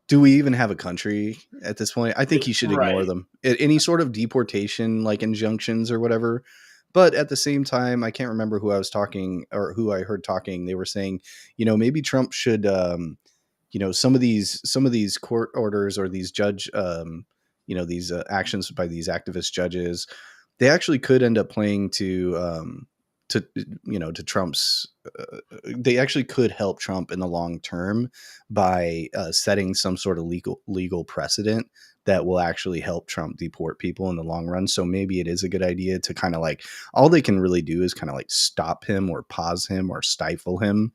do we even have a country at this point? I think he should ignore
Right.
them. Any sort of deportation, like injunctions or whatever. But at the same time, I can't remember who I was talking or who I heard talking. They were saying, maybe Trump should, some of these court orders or these these actions by these activist judges, they actually could end up playing to Trump's. They actually could help Trump in the long term by setting some sort of legal precedent that will actually help Trump deport people in the long run. So maybe it is a good idea to kind of like, all they can really do is kind of like stop him or pause him or stifle him.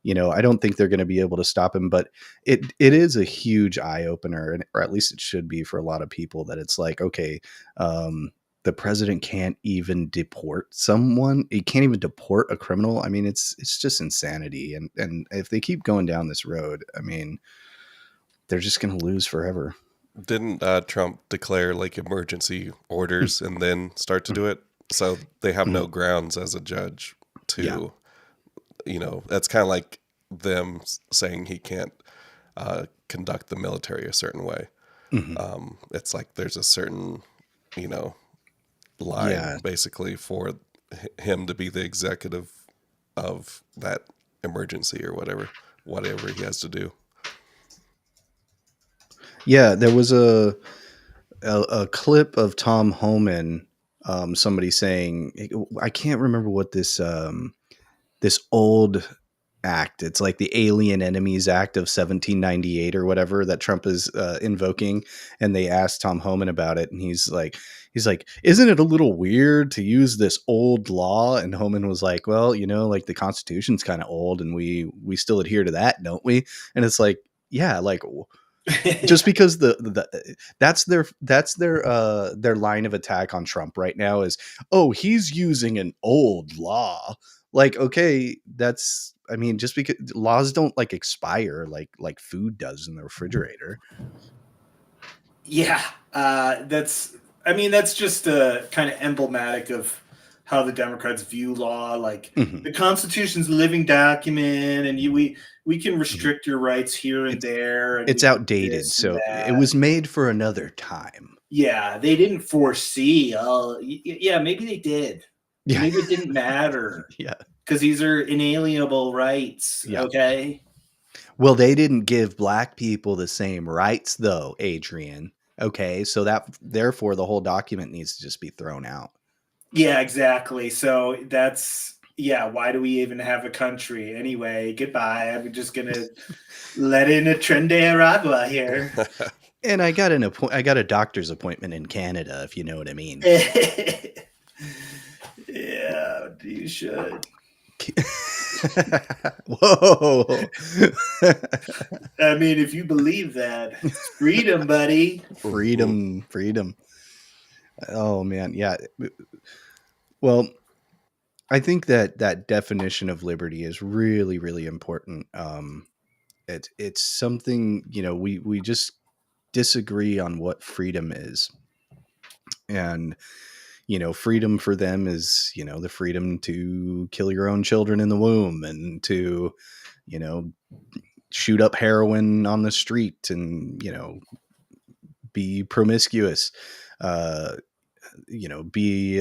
I don't think they're going to be able to stop him, but it is a huge eye opener, or at least it should be for a lot of people, that it's like, okay, the president can't even deport someone. He can't even deport a criminal. I mean, it's just insanity. And if they keep going down this road, I mean, they're just going to lose forever.
Didn't Trump declare like emergency orders and then start to do it? So they have no grounds as a judge to, that's kind of like them saying he can't conduct the military a certain way. It's like there's a certain, line basically for him to be the executive of that emergency or whatever he has to do.
Yeah, there was a clip of Tom Homan, somebody saying, I can't remember what this old act, it's like the Alien Enemies Act of 1798 or whatever that Trump is invoking, and they asked Tom Homan about it, and he's like, isn't it a little weird to use this old law? And Homan was like, well, like the Constitution's kind of old, and we still adhere to that, don't we? And it's like, yeah, like just because that's their line of attack on Trump right now is, oh, he's using an old law. Like, okay, just because laws don't like expire like food does in the refrigerator.
Yeah, that's just kind of emblematic of how the Democrats view law. Like the Constitution's a living document, and we can restrict your rights here and there. And
it's outdated, so it was made for another time.
Yeah, they didn't foresee. Yeah, maybe they did. Yeah. Maybe it didn't matter.
Yeah, because
these are inalienable rights. Yeah. Okay.
Well, they didn't give black people the same rights, though, Adrian. Okay, so therefore the whole document needs to just be thrown out.
Yeah, exactly. So why do we even have a country anyway? Goodbye. I'm just gonna let in a tren de Aragua here.
And I got a doctor's appointment in Canada, if you know what I mean.
Yeah, you should.
Whoa.
I mean, if you believe that, it's freedom, buddy.
Freedom. Oh man, yeah. Well, I think that definition of liberty is really, really important. It's something, we just disagree on what freedom is. And freedom for them is, the freedom to kill your own children in the womb and to, shoot up heroin on the street and, be promiscuous, be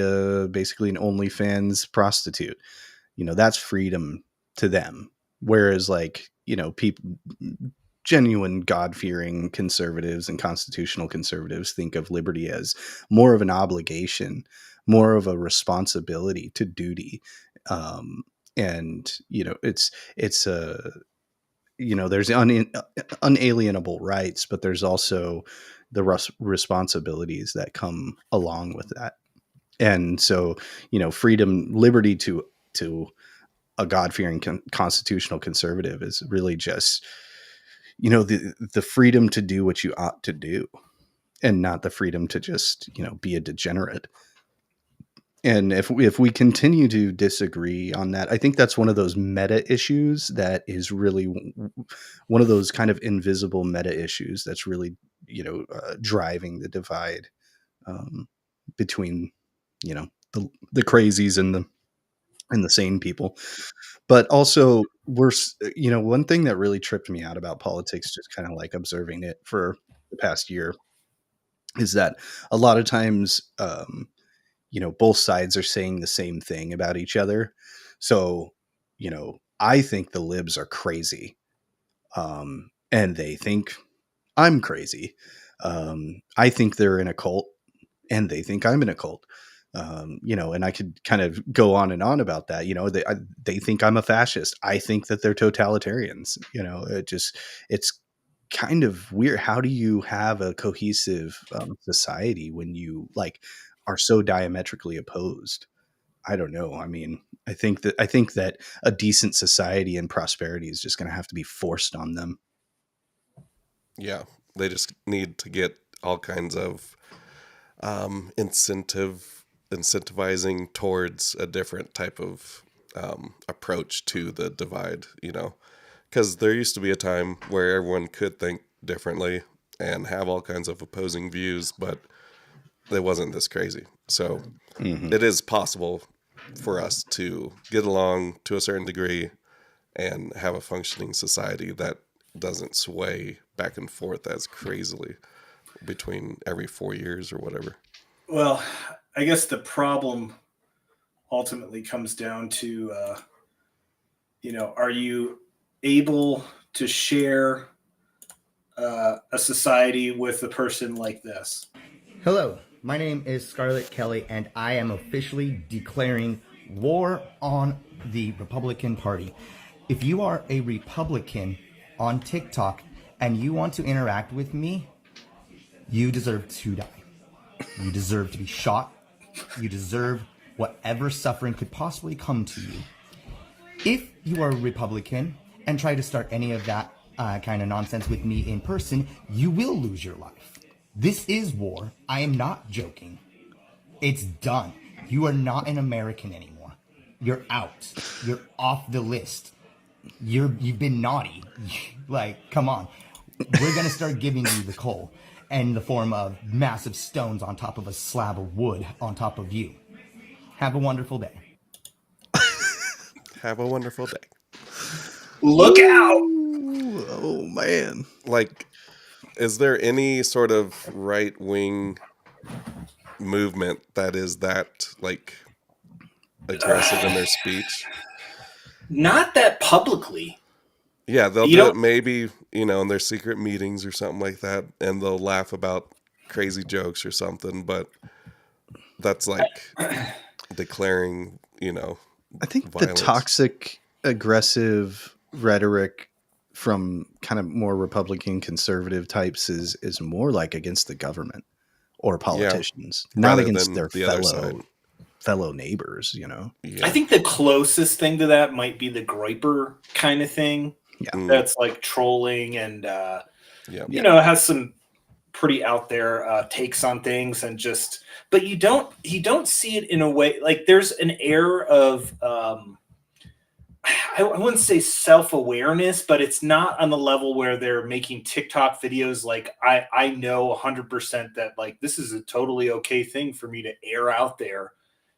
basically an OnlyFans prostitute. That's freedom to them. Whereas people, genuine God-fearing conservatives and constitutional conservatives think of liberty as more of an obligation, more of a responsibility to duty. And it's there's unalienable rights, but there's also the responsibilities that come along with that. And so, freedom, liberty to a God-fearing constitutional conservative is really just, the freedom to do what you ought to do, and not the freedom to just, be a degenerate. And if we continue to disagree on that, I think that's one of those meta issues that is really one of those kind of invisible meta issues that's really, driving the divide between, the crazies and the sane people. But also one thing that really tripped me out about politics, just kind of like observing it for the past year, is that a lot of times, both sides are saying the same thing about each other. So, I think the libs are crazy. And they think I'm crazy. I think they're in a cult and they think I'm in a cult. And I could kind of go on and on about that. They think I'm a fascist. I think that they're totalitarians. It's kind of weird. How do you have a cohesive society when you are so diametrically opposed? I don't know. I mean, I think that a decent society and prosperity is just going to have to be forced on them.
Yeah, they just need to get all kinds of incentivizing towards a different type of approach to the divide, because there used to be a time where everyone could think differently and have all kinds of opposing views, but it wasn't this crazy. So it is possible for us to get along to a certain degree and have a functioning society that doesn't sway back and forth as crazily between every 4 years or whatever.
Well, I guess the problem ultimately comes down to, are you able to share a society with a person like this?
Hello, my name is Scarlett Kelly, and I am officially declaring war on the Republican Party. If you are a Republican on TikTok and you want to interact with me, you deserve to die. You deserve to be shot. You deserve whatever suffering could possibly come to you. If you are a Republican and try to start any of that kind of nonsense with me in person, you will lose your life. This is war. I am not joking. It's done. You are not an American anymore. You're out. You're off the list. You've been naughty. Come on. We're going to start giving you the coal in the form of massive stones on top of a slab of wood on top of you. Have a wonderful day.
Have a wonderful day.
Look out!
Oh, man.
Is there any sort of right-wing movement that is that, aggressive in their speech?
Not that publicly.
Yeah, they'll do it maybe, in their secret meetings or something like that, and they'll laugh about crazy jokes or something, but that's declaring,
I think
violence.
The toxic, aggressive rhetoric from kind of more Republican conservative types is more against the government or politicians, not against their fellow neighbors,
Yeah.
I think the closest thing to that might be the Groyper kind of thing.
Yeah.
That's trolling and, has some pretty out there takes on things but you don't see it in a way, there's an air of, I wouldn't say self-awareness, but it's not on the level where they're making TikTok videos. I know 100% that this is a totally okay thing for me to air out there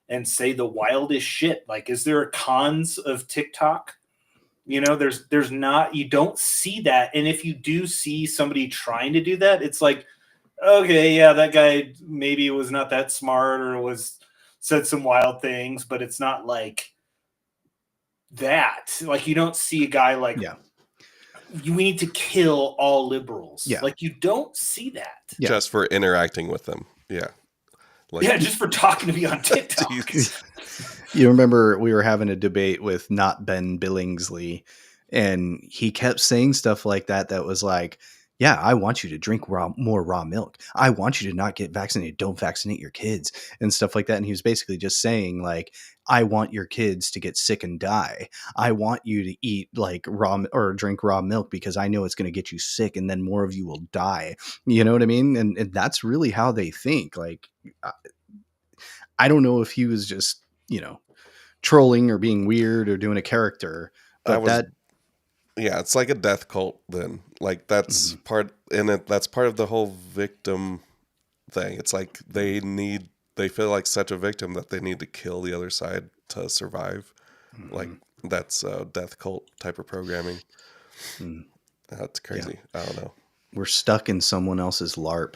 and say the wildest shit. Is there a cons of TikTok? There's not, you don't see that. And if you do see somebody trying to do that, it's okay, yeah, that guy maybe was not that smart or said some wild things, but it's not that. You don't see a guy we need to kill all liberals.
Yeah.
You don't see that.
Yeah.
Just for interacting with them. Yeah.
Just for talking to me on TikTok.
You remember we were having a debate with not Ben Billingsley, and he kept saying stuff like that was yeah, I want you to drink more raw milk. I want you to not get vaccinated. Don't vaccinate your kids and stuff like that. And he was basically just saying I want your kids to get sick and die. I want you to eat raw or drink raw milk because I know it's going to get you sick and then more of you will die. You know what I mean? And that's really how they think. I don't know if he was just, trolling or being weird or doing a character, but
yeah, it's like a death cult then. Like that's part in it. That's part of the whole victim thing. It's like they feel like such a victim that they need to kill the other side to survive. Like that's death cult type of programming. That's crazy. I don't know.
We're stuck in someone else's LARP.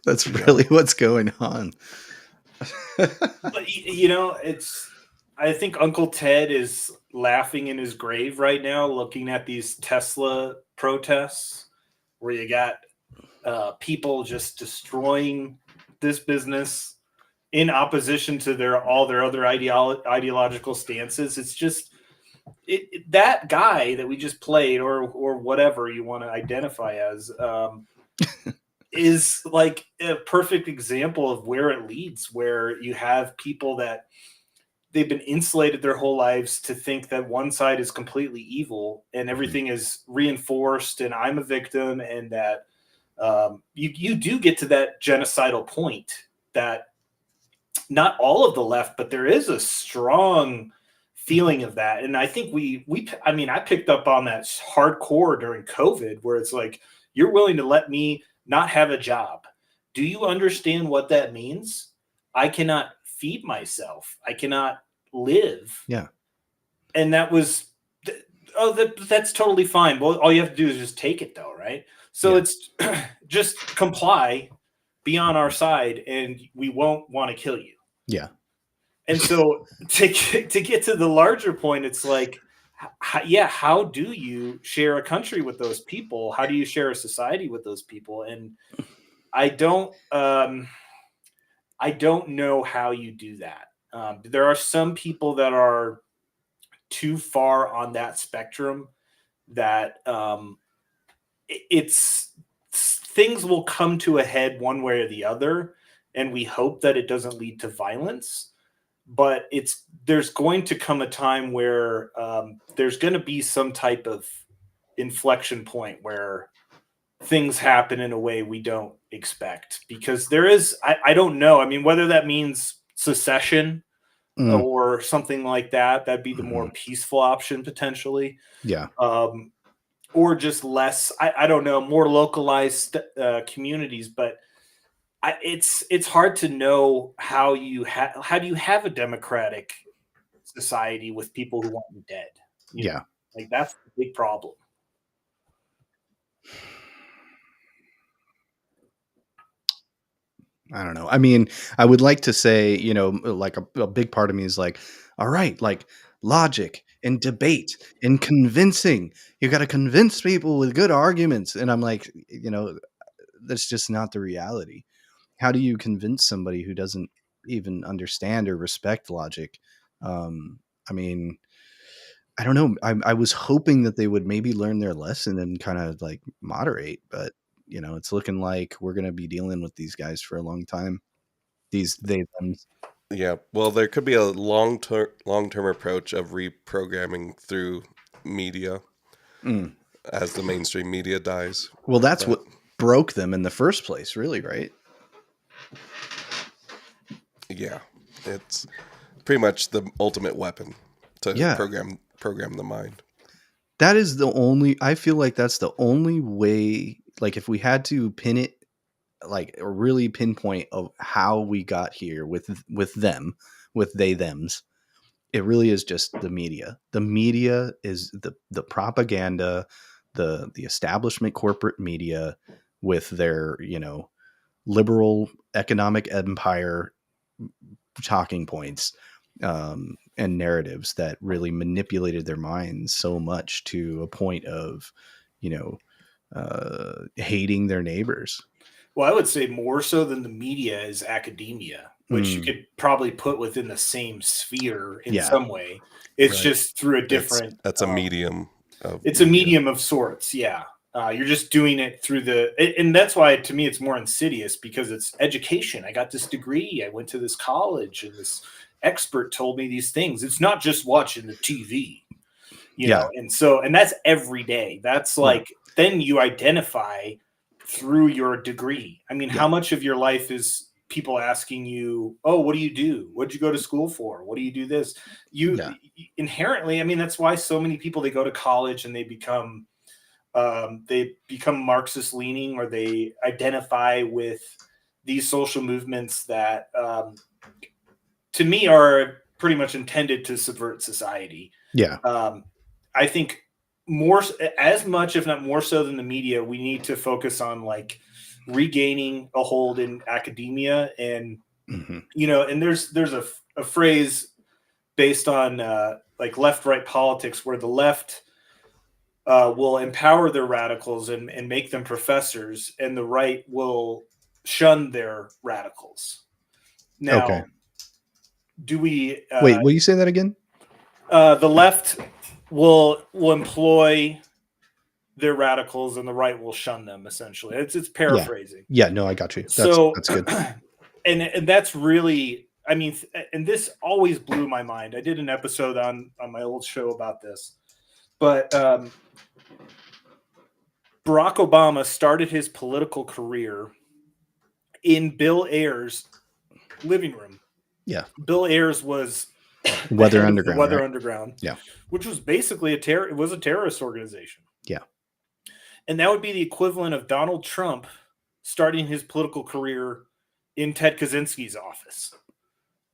That's really what's going on.
But I think Uncle Ted is laughing in his grave right now, looking at these Tesla protests where you got people just destroying this business in opposition to all their other ideological stances. It's just that guy that we just played, or whatever you want to identify as, is like a perfect example of where it leads, where you have people that they've been insulated their whole lives to think that one side is completely evil and everything is reinforced and I'm a victim, and that you do get to that genocidal point that not all of the left, but there is a strong feeling of that. And I think I picked up on that hardcore during COVID, where it's like, you're willing to let me not have a job. Do you understand what that means? I cannot feed myself. I cannot live.
Yeah.
And that was, that's totally fine. Well, all you have to do is just take it though, right? So it's just comply, be on our side, and we won't want to kill you.
Yeah.
And so to get to the larger point, it's like, how do you share a country with those people? How do you share a society with those people? And I don't know how you do that. There are some people that are too far on that spectrum that things will come to a head one way or the other, and we hope that it doesn't lead to violence. But there's going to come a time where there's going to be some type of inflection point where things happen in a way we don't expect, because there is, I don't know. I mean, whether that means secession or something like that, that'd be the more peaceful option potentially.
Yeah.
Or just less, I don't know, more localized communities, but it's hard to know how do you have a democratic society with people who want you dead. You know? Like that's the big problem.
I don't know. I mean, I would like to say, like a big part of me is like, all right, like logic and debate and convincing. You got to convince people with good arguments. And I'm like, that's just not the reality. How do you convince somebody who doesn't even understand or respect logic? I mean, I don't know. I was hoping that they would maybe learn their lesson and kind of like moderate, but it's looking like we're going to be dealing with these guys for a long time. Them.
Yeah. Well, there could be a long-term approach of reprogramming through media as the mainstream media dies.
Well, that's what broke them in the first place, really, right?
Yeah. It's pretty much the ultimate weapon to program the mind.
That is I feel like that's the only way, like if we had to pin it, like or really pinpoint of how we got here with them, with thems, it really is just the media. The media is the propaganda, the establishment corporate media with their, liberal economic empire talking points and narratives that really manipulated their minds so much to a point of, hating their neighbors.
Well, I would say more so than the media is academia, which you could probably put within the same sphere in some way. It's just through a different.
That's a medium.
It's a medium of sorts. Yeah. You're just doing it through and that's why to me it's more insidious, because it's education. I got this degree. I went to this college and this expert told me these things. It's not just watching the TV, you know? And that's every day. That's like, then you identify through your degree. I mean, how much of your life is people asking you, oh, what do you do? What'd you go to school for? What do you do this? You inherently, I mean, that's why so many people, they go to college and they become Marxist leaning, or they identify with these social movements that to me are pretty much intended to subvert society.
Yeah.
I think more, as much, if not more so than the media, we need to focus on like regaining a hold in academia. And, you know, and there's a phrase based on like left-right politics, where the left will empower their radicals and make them professors, and the right will shun their radicals. Now, do we
wait, will you say that again?
The left will employ their radicals and the right will shun them, essentially. It's paraphrasing.
Yeah, no, I got you. That's good.
And that's really, I mean, and this always blew my mind. I did an episode on my old show about this. But Barack Obama started his political career in Bill Ayers' living room.
Yeah.
Bill Ayers was
Weather Underground.
Weather
right?
Underground.
Yeah.
Which was basically a terrorist organization.
Yeah.
And that would be the equivalent of Donald Trump starting his political career in Ted Kaczynski's office.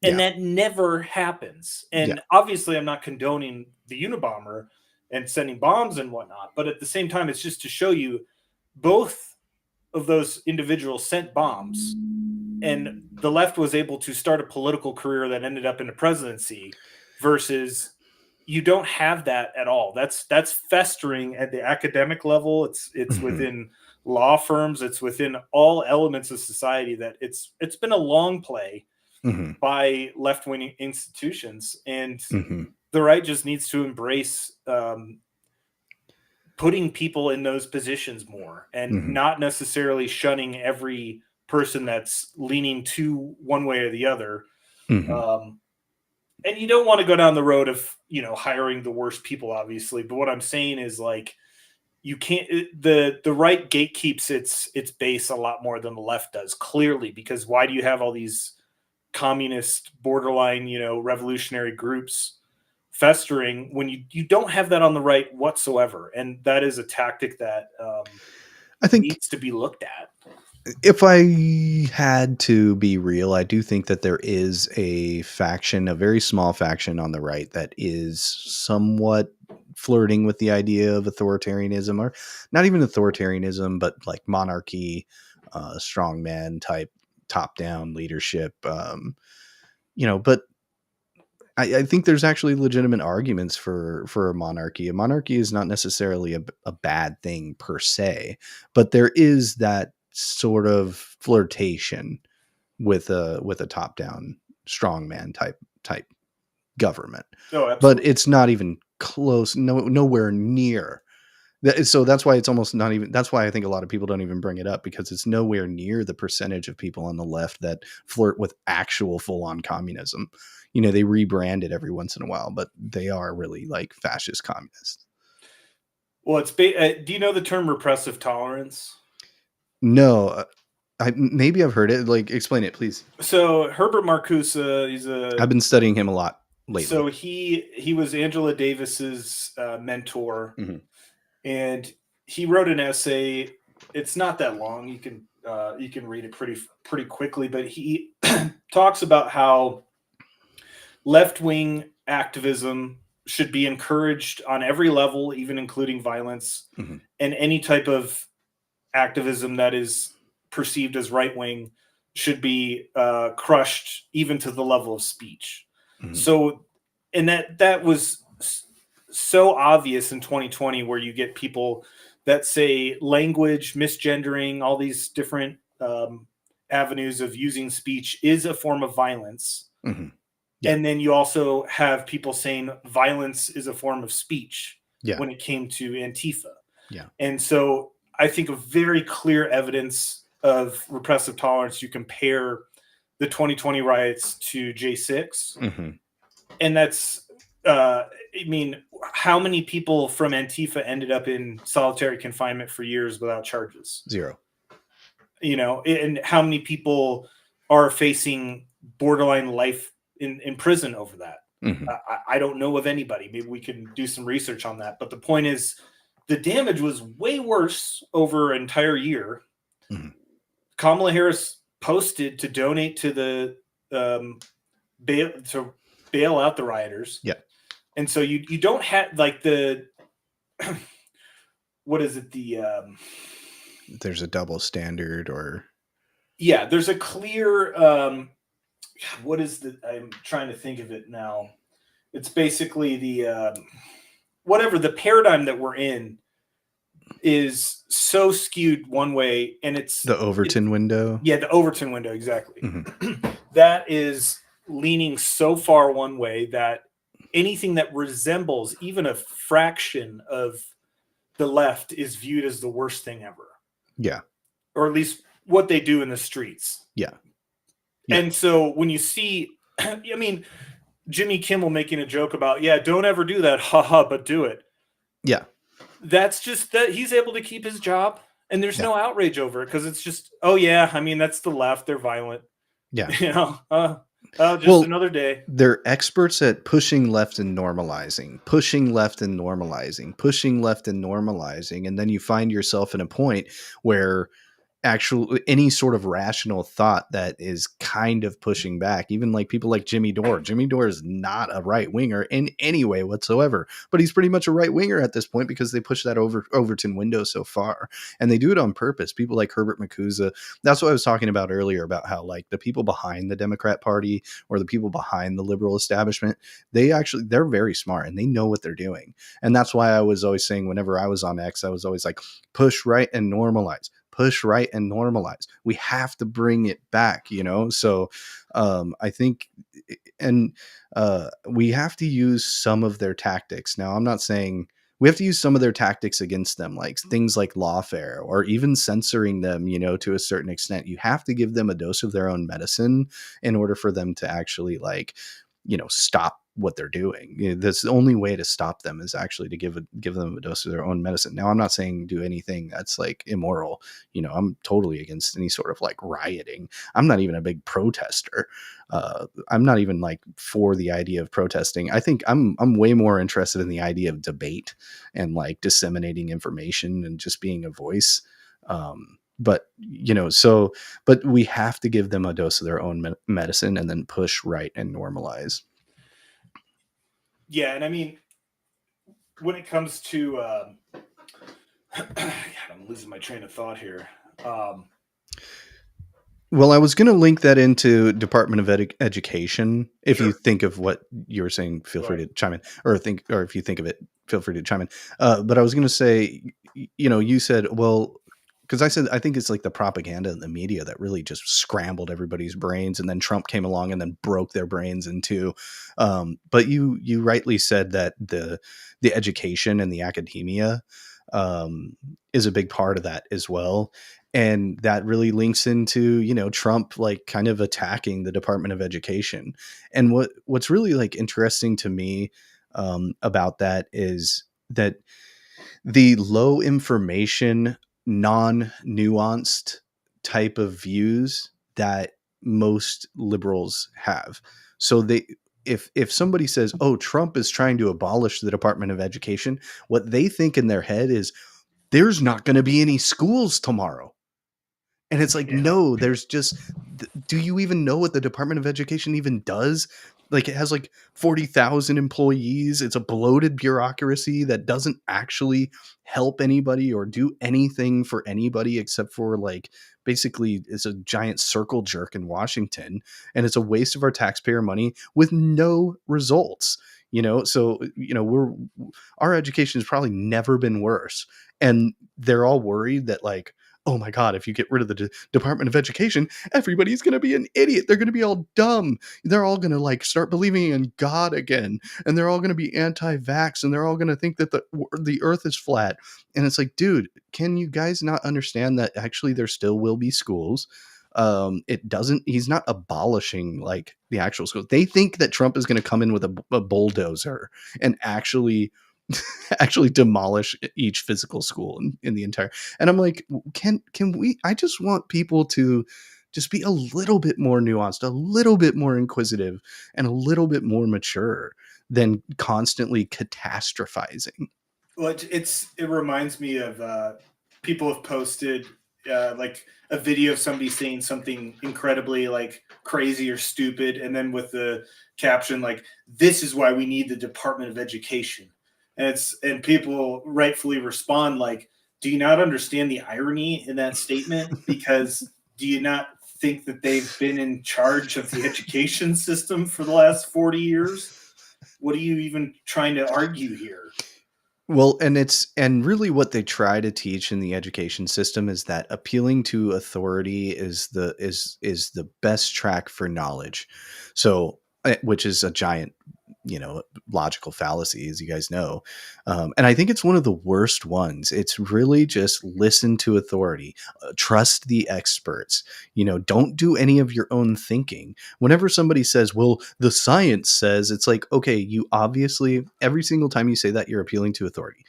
And that never happens. And obviously I'm not condoning the Unabomber and sending bombs and whatnot, but at the same time, it's just to show you both of those individuals sent bombs, and the left was able to start a political career that ended up in the presidency, versus you don't have that at all. That's festering at the academic level. It's within law firms. It's within all elements of society. That it's been a long play by left-wing institutions, and the right just needs to embrace putting people in those positions more, and not necessarily shunning every person that's leaning to one way or the other. And you don't want to go down the road of, you know, hiring the worst people, obviously. But what I'm saying is, like, you can't, the right gatekeeps its base a lot more than the left does, clearly, because why do you have all these communist, borderline, you know, revolutionary groups festering when you don't have that on the right whatsoever? And that is a tactic that
I think
needs to be looked at.
If I had to be real, I do think that there is a faction, a very small faction on the right, that is somewhat flirting with the idea of authoritarianism, or not even authoritarianism, but like monarchy, strongman type, top-down leadership. You know, but I think there's actually legitimate arguments for a monarchy. A monarchy is not necessarily a bad thing per se, but there is that sort of flirtation with a top-down strongman type government.
Oh, absolutely.
But it's not even close, nowhere near. So that's why it's almost not even, that's why I think a lot of people don't even bring it up, because it's nowhere near the percentage of people on the left that flirt with actual full-on communism. You know, they rebrand it every once in a while, but they are really like fascist communists.
Well, do you know the term repressive tolerance?
No, maybe I've heard it. Like, explain it, please.
So Herbert Marcuse,
I've been studying him a lot lately.
So he was Angela Davis's mentor, and he wrote an essay. It's not that long. You can read it pretty quickly, but he talks about how left-wing activism should be encouraged on every level, even including violence, and any type of activism that is perceived as right-wing should be crushed even to the level of speech. So, and that was so obvious in 2020, where you get people that say language, misgendering, all these different avenues of using speech is a form of violence. And then you also have people saying violence is a form of speech when it came to Antifa. And so I think of very clear evidence of repressive tolerance. You compare the 2020 riots to J6. And that's, I mean, how many people from Antifa ended up in solitary confinement for years without charges?
0.
You know, and how many people are facing borderline life in prison over that.
Mhm.
I don't know of anybody. Maybe we can do some research on that. But the point is, the damage was way worse over an entire year.
Mhm.
Kamala Harris posted to donate to the bail out the rioters.
Yeah.
And so you don't have like the what is it?
There's a double standard, or
Yeah, there's a clear what is the I'm trying to think of it now. It's basically the whatever the paradigm that we're in is so skewed one way, and it's
the Overton window.
Yeah, the Overton window, exactly.
Mhm.
That is leaning so far one way that anything that resembles even a fraction of the left is viewed as the worst thing ever,
Yeah.
or at least what they do in the streets.
Yeah.
And so when you see, I mean, Jimmy Kimmel making a joke about, yeah, don't ever do that, haha, but do it.
Yeah.
That's just that he's able to keep his job, and there's no outrage over it because it's just, oh yeah, I mean, that's the left, they're violent.
Yeah.
You know, just
Well,
another day.
They're experts at pushing left and normalizing, pushing left and normalizing, pushing left and normalizing. And then you find yourself in a point where any sort of rational thought that is kind of pushing back, even like people like Jimmy Dore. Jimmy Dore is not a right winger in any way whatsoever, but he's pretty much a right winger at this point because they push that Overton window so far, and they do it on purpose. People like Herbert Makuza. That's what I was talking about earlier about how like the people behind the Democrat Party or the people behind the liberal establishment, they're very smart and they know what they're doing. And that's why I was always saying whenever I was on X, I was always like, push right and normalize. Push right and normalize. We have to bring it back, you know? So I think, and we have to use some of their tactics. Now, I'm not saying we have to use some of their tactics against them, like things like lawfare or even censoring them, you know, to a certain extent. You have to give them a dose of their own medicine in order for them to actually like, you know, stop what they're doing. You know, that's the only way to stop them is actually to give them a dose of their own medicine. Now, I'm not saying do anything that's like immoral. You know, I'm totally against any sort of like rioting. I'm not even a big protester. I'm not even like for the idea of protesting. I think I'm way more interested in the idea of debate and like disseminating information and just being a voice. But you know, but we have to give them a dose of their own medicine and then push right and normalize.
Yeah, and I mean, when it comes to, God, I'm losing my train of thought here.
Well, I was going to link that into Department of Education. If you think of what you were saying, feel free to chime in, or if you think of it, feel free to chime in. But I was going to say, you know, you said, well, because I said, I think it's like the propaganda in the media that really just scrambled everybody's brains. And then Trump came along and then broke their brains in two. But you rightly said that the education and the academia is a big part of that as well. And that really links into, you know, Trump like kind of attacking the Department of Education. And what's really like interesting to me about that is that the low information, non-nuanced type of views that most liberals have. So if somebody says, oh, Trump is trying to abolish the Department of Education, what they think in their head is there's not going to be any schools tomorrow. And it's like, no, there's just, do you even know what the Department of Education even does? Like it has like 40,000 employees. It's a bloated bureaucracy that doesn't actually help anybody or do anything for anybody except for like, basically it's a giant circle jerk in Washington. And it's a waste of our taxpayer money with no results. You know, so, you know, our education has probably never been worse. And they're all worried that like, oh my God, if you get rid of the Department of Education, everybody's going to be an idiot. They're going to be all dumb. They're all going to like start believing in God again. And they're all going to be anti-vax. And they're all going to think that the earth is flat. And it's like, dude, can you guys not understand that actually there still will be schools? He's not abolishing like the actual schools. They think that Trump is going to come in with a bulldozer and actually demolish each physical school in the entire. And I'm like, can we, I just want people to just be a little bit more nuanced, a little bit more inquisitive, and a little bit more mature than constantly catastrophizing.
Well, it reminds me of people have posted like a video of somebody saying something incredibly like crazy or stupid, and then with the caption like, "This is why we need the Department of Education," and people rightfully respond like, "Do you not understand the irony in that statement? Because do you not think that they've been in charge of the education system for the last 40 years? What are you even trying to argue here?"
Well, and really what they try to teach in the education system is that appealing to authority is the best track for knowledge. So, which is a giant, logical fallacy, as you guys know. And I think it's one of the worst ones. It's really just listen to authority, trust the experts, don't do any of your own thinking. Whenever somebody says, well, the science says, it's like, okay, you obviously, every single time you say that, you're appealing to authority.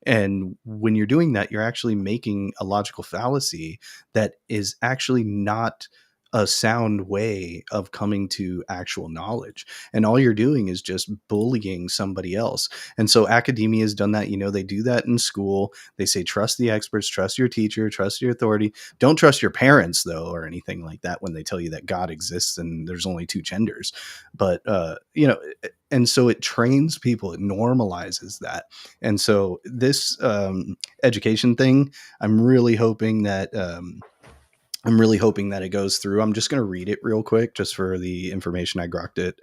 And when you're doing that, you're actually making a logical fallacy that is actually not a sound way of coming to actual knowledge. And all you're doing is just bullying somebody else. And so academia has done that. They do that in school. They say, trust the experts, trust your teacher, trust your authority. Don't trust your parents, though, or anything like that when they tell you that God exists and there's only two genders. But, and so it trains people, it normalizes that. And so this education thing, I'm really hoping that it goes through. I'm just going to read it real quick just for the information. I grokked it.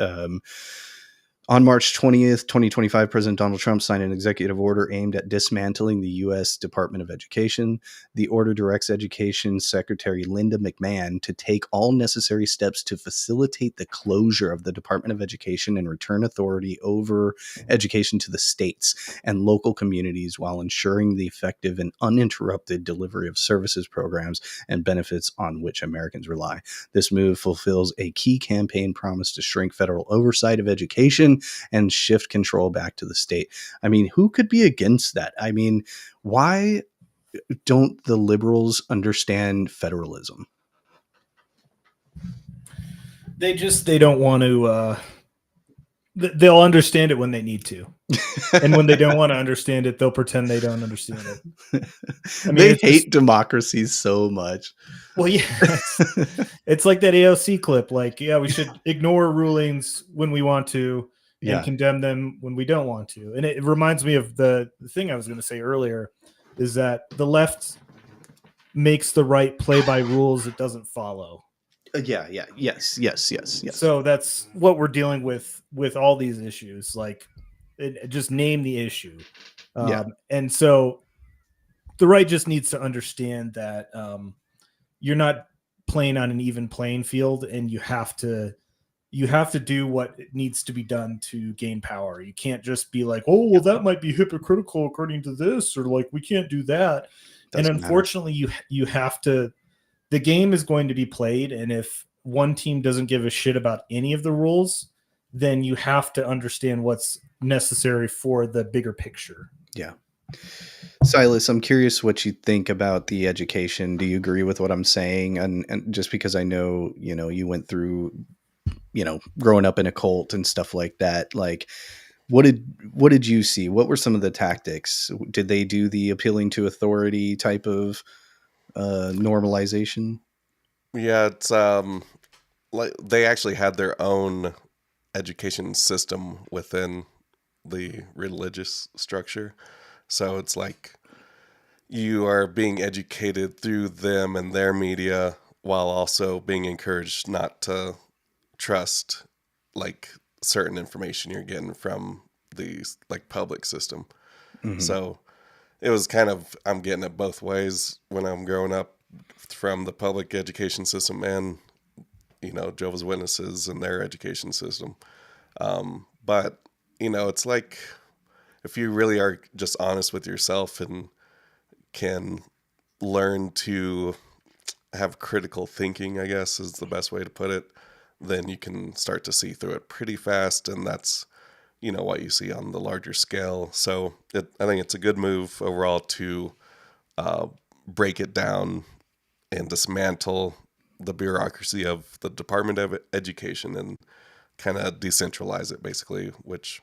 On March 20th, 2025, President Donald Trump signed an executive order aimed at dismantling the U.S. Department of Education. The order directs Education Secretary Linda McMahon to take all necessary steps to facilitate the closure of the Department of Education and return authority over education to the states and local communities while ensuring the effective and uninterrupted delivery of services, programs, and benefits on which Americans rely. This move fulfills a key campaign promise to shrink federal oversight of education and shift control back to the state. I mean, who could be against that? I mean, why don't the liberals understand federalism?
They don't want to, they'll understand it when they need to. And when they don't want to understand it, they'll pretend they don't understand it. I mean,
they hate democracy so much.
Well, yeah, it's like that AOC clip. Like, yeah, we should ignore rulings when we want to and condemn them when we don't want to. And it reminds me of the thing I was going to say earlier, is that the left makes the right play by rules it doesn't follow.
Yes.
So that's what we're dealing with all these issues. Like, just name the issue. And so the right just needs to understand that you're not playing on an even playing field, and you have to do what needs to be done to gain power. You can't just be like, oh, well, that might be hypocritical according to this, or like, we can't do that. And unfortunately, you have to. The game is going to be played, and if one team doesn't give a shit about any of the rules, then you have to understand what's necessary for the bigger picture.
Yeah. Silas, I'm curious what you think about the education. Do you agree with what I'm saying? And just because I know, you went through, growing up in a cult and stuff like that, like, what did you see? What were some of the tactics? Did they do the appealing to authority type of normalization?
Yeah, it's like they actually had their own education system within the religious structure. So it's like you are being educated through them and their media while also being encouraged not to trust like certain information you're getting from the like public system. Mm-hmm. So it was kind of, I'm getting it both ways when I'm growing up from the public education system and, Jehovah's Witnesses and their education system. But, it's like, if you really are just honest with yourself and can learn to have critical thinking, I guess is the best way to put it, then you can start to see through it pretty fast. And that's, what you see on the larger scale. So I think it's a good move overall to break it down and dismantle the bureaucracy of the Department of Education and kind of decentralize it, basically, which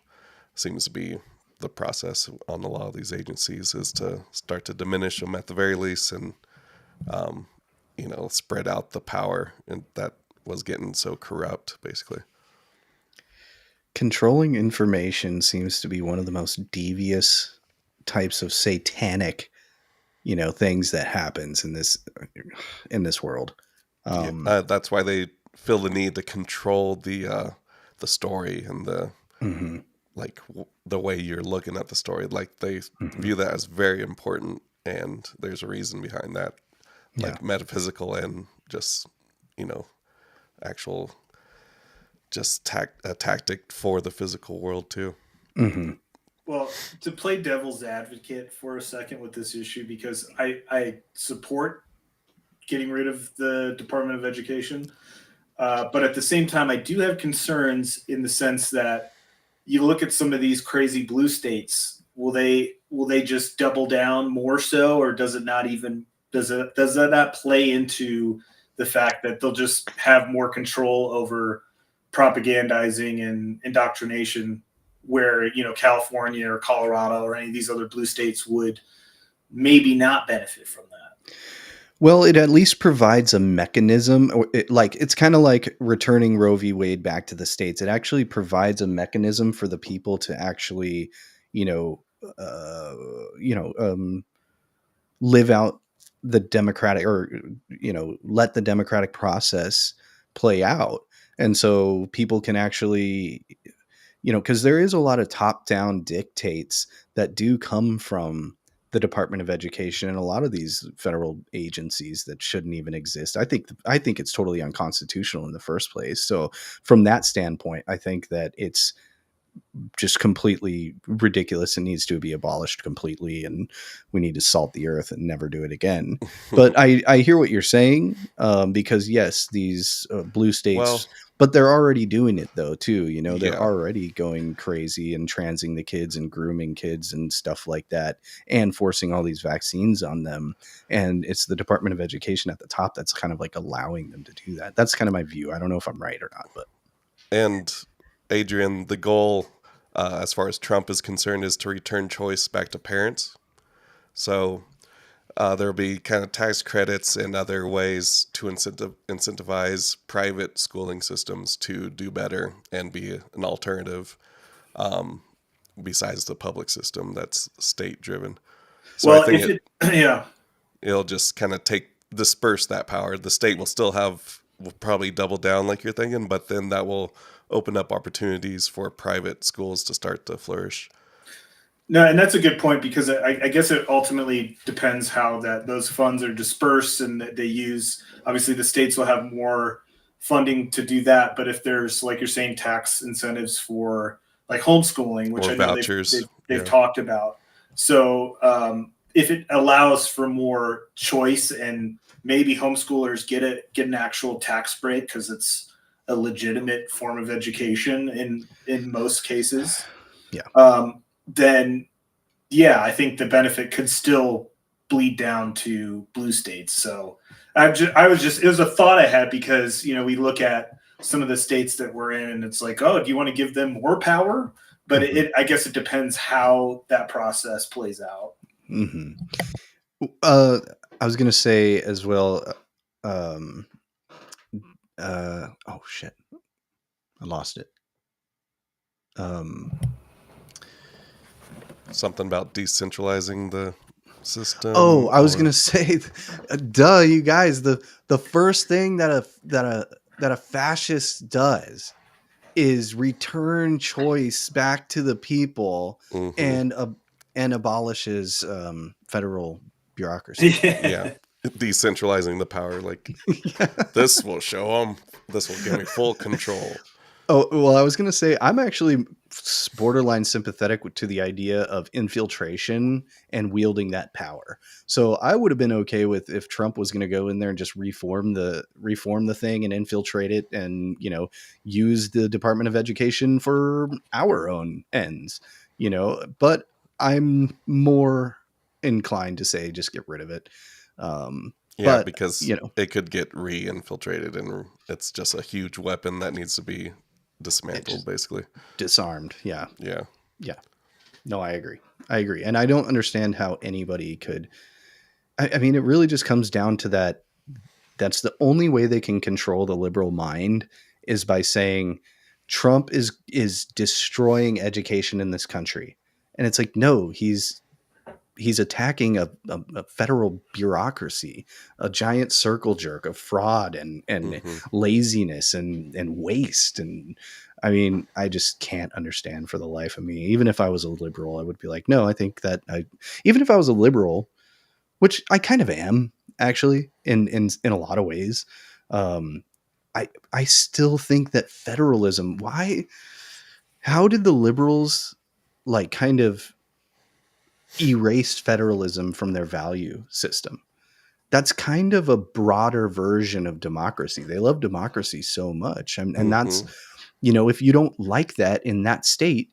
seems to be the process on a lot of these agencies, is to start to diminish them at the very least, and spread out the power, and that was getting so corrupt, basically.
Controlling information seems to be one of the most devious types of satanic, things that happens in this world.
That's why they feel the need to control the story and the the way you're looking at the story. Like they view that as very important, and there's a reason behind that, like metaphysical and just actual just a tactic for the physical world too.
Well, to play devil's advocate for a second with this issue, because I support getting rid of the Department of Education, but at the same time, I do have concerns in the sense that you look at some of these crazy blue states. Will they just double down more so, or does it not even does that not play into the fact that they'll just have more control over propagandizing and indoctrination, where California or Colorado or any of these other blue states would maybe not benefit from that?
Well, it at least provides a mechanism, or it's kind of like returning Roe v. Wade back to the states. It actually provides a mechanism for the people to actually, live out the democratic, or let the democratic process play out. And so people can actually, because there is a lot of top-down dictates that do come from the Department of Education and a lot of these federal agencies that shouldn't even exist. I think it's totally unconstitutional in the first place. So from that standpoint, I think that it's just completely ridiculous and needs to be abolished completely, and we need to salt the earth and never do it again. But I hear what you're saying, because yes, these blue states, but they're already doing it though too. They're already going crazy and transing the kids and grooming kids and stuff like that, and forcing all these vaccines on them. And it's the Department of Education at the top that's kind of like allowing them to do that. That's kind of my view. I don't know if I'm right or not, but.
And Adrian, the goal, as far as Trump is concerned, is to return choice back to parents. So there'll be kind of tax credits and other ways to incentivize private schooling systems to do better and be an alternative, besides the public system that's state driven. So
well,
I think it'll just kind of disperse that power. The state will probably double down like you're thinking, but then that will open up opportunities for private schools to start to flourish.
No, and that's a good point, because I guess it ultimately depends how those funds are dispersed and that they use. Obviously, the states will have more funding to do that, but if there's, like you're saying, tax incentives for like homeschooling, which
or
I know
vouchers,
they've talked about. So if it allows for more choice and maybe homeschoolers get an actual tax break because it's a legitimate form of education in most cases. Then I think the benefit could still bleed down to blue states. So it was a thought I had, because we look at some of the states that we're in and it's like, oh, do you want to give them more power? But I guess it depends how that process plays out.
I was gonna say as well, oh shit, I lost it.
Something about decentralizing the system.
Oh, I was gonna say, duh, you guys. The first thing that a fascist does is return choice back to the people, and abolishes federal bureaucracy.
Decentralizing the power, like this will show them. This will give me full control.
Oh, well, I was going to say, I'm actually borderline sympathetic to the idea of infiltration and wielding that power. So I would have been okay with if Trump was going to go in there and just reform the thing and infiltrate it and, use the Department of Education for our own ends, but I'm more inclined to say, just get rid of it.
Yeah,
But,
because
you know,
it could get re-infiltrated, and it's just a huge weapon that needs to be dismantled, basically.
Disarmed. Yeah.
Yeah.
Yeah. No, I agree. And I don't understand how anybody could. I mean, it really just comes down to that. That's the only way they can control the liberal mind is by saying Trump is destroying education in this country. And it's like, no, he's attacking a federal bureaucracy, a giant circle jerk of fraud and laziness and waste. And I mean, I just can't understand for the life of me. Even if I was a liberal, I would be like, no, I think that even if I was a liberal, which I kind of am actually in a lot of ways, I still think that federalism, how did the liberals like kind of erased federalism from their value system? That's kind of a broader version of democracy. They love democracy so much. And that's, you know, if you don't like that in that state,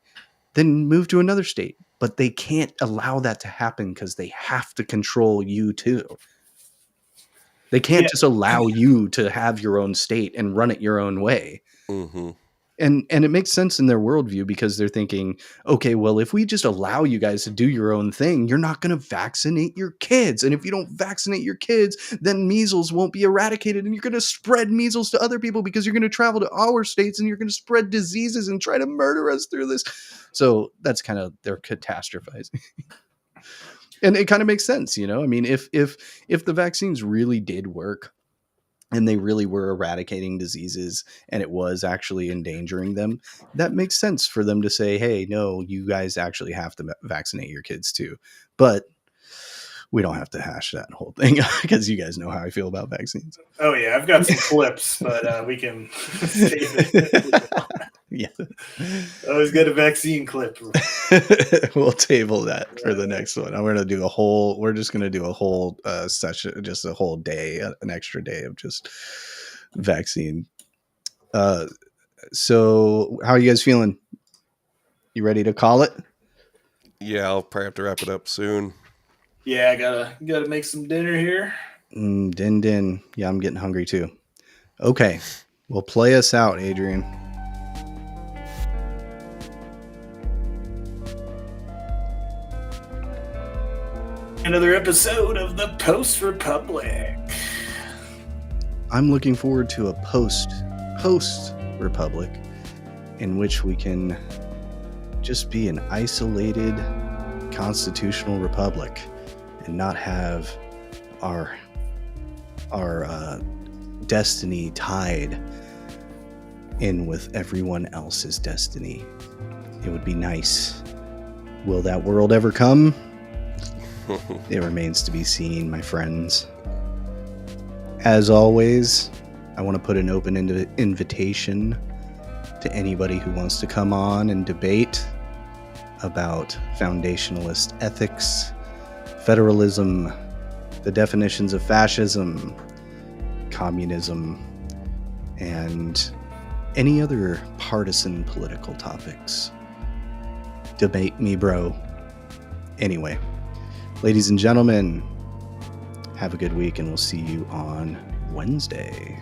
then move to another state. But they can't allow that to happen because they have to control you too. They can't just allow you to have your own state and run it your own way. And it makes sense in their worldview because they're thinking, okay, well, if we just allow you guys to do your own thing, you're not going to vaccinate your kids. And if you don't vaccinate your kids, then measles won't be eradicated. And you're going to spread measles to other people because you're going to travel to our states and you're going to spread diseases and try to murder us through this. So that's kind of their catastrophizing. And it kind of makes sense, you know? I mean, if the vaccines really did work, and they really were eradicating diseases and it was actually endangering them, that makes sense for them to say, hey, no, you guys actually have to vaccinate your kids too. But we don't have to hash that whole thing because you guys know how I feel about vaccines.
Oh yeah, I've got some clips, but we can save it.
Yeah.
Always got a vaccine clip.
We'll table that for the next one. We're just going to do a whole session, just a whole day, an extra day of just vaccine. So how are you guys feeling? You ready to call it?
Yeah, I'll probably have to wrap it up soon.
Yeah, I gotta make some dinner here.
Din. Yeah, I'm getting hungry too. Okay. Well, play us out, Adrian.
Another episode of the Post Republic.
I'm looking forward to a post Republic in which we can just be an isolated constitutional republic and not have our destiny tied in with everyone else's destiny. It would be nice. Will that world ever come? It remains to be seen, my friends. As always, I want to put an open invitation to anybody who wants to come on and debate about foundationalist ethics, federalism, the definitions of fascism, communism, and any other partisan political topics. Debate me, bro. Anyway, ladies and gentlemen, have a good week, and we'll see you on Wednesday.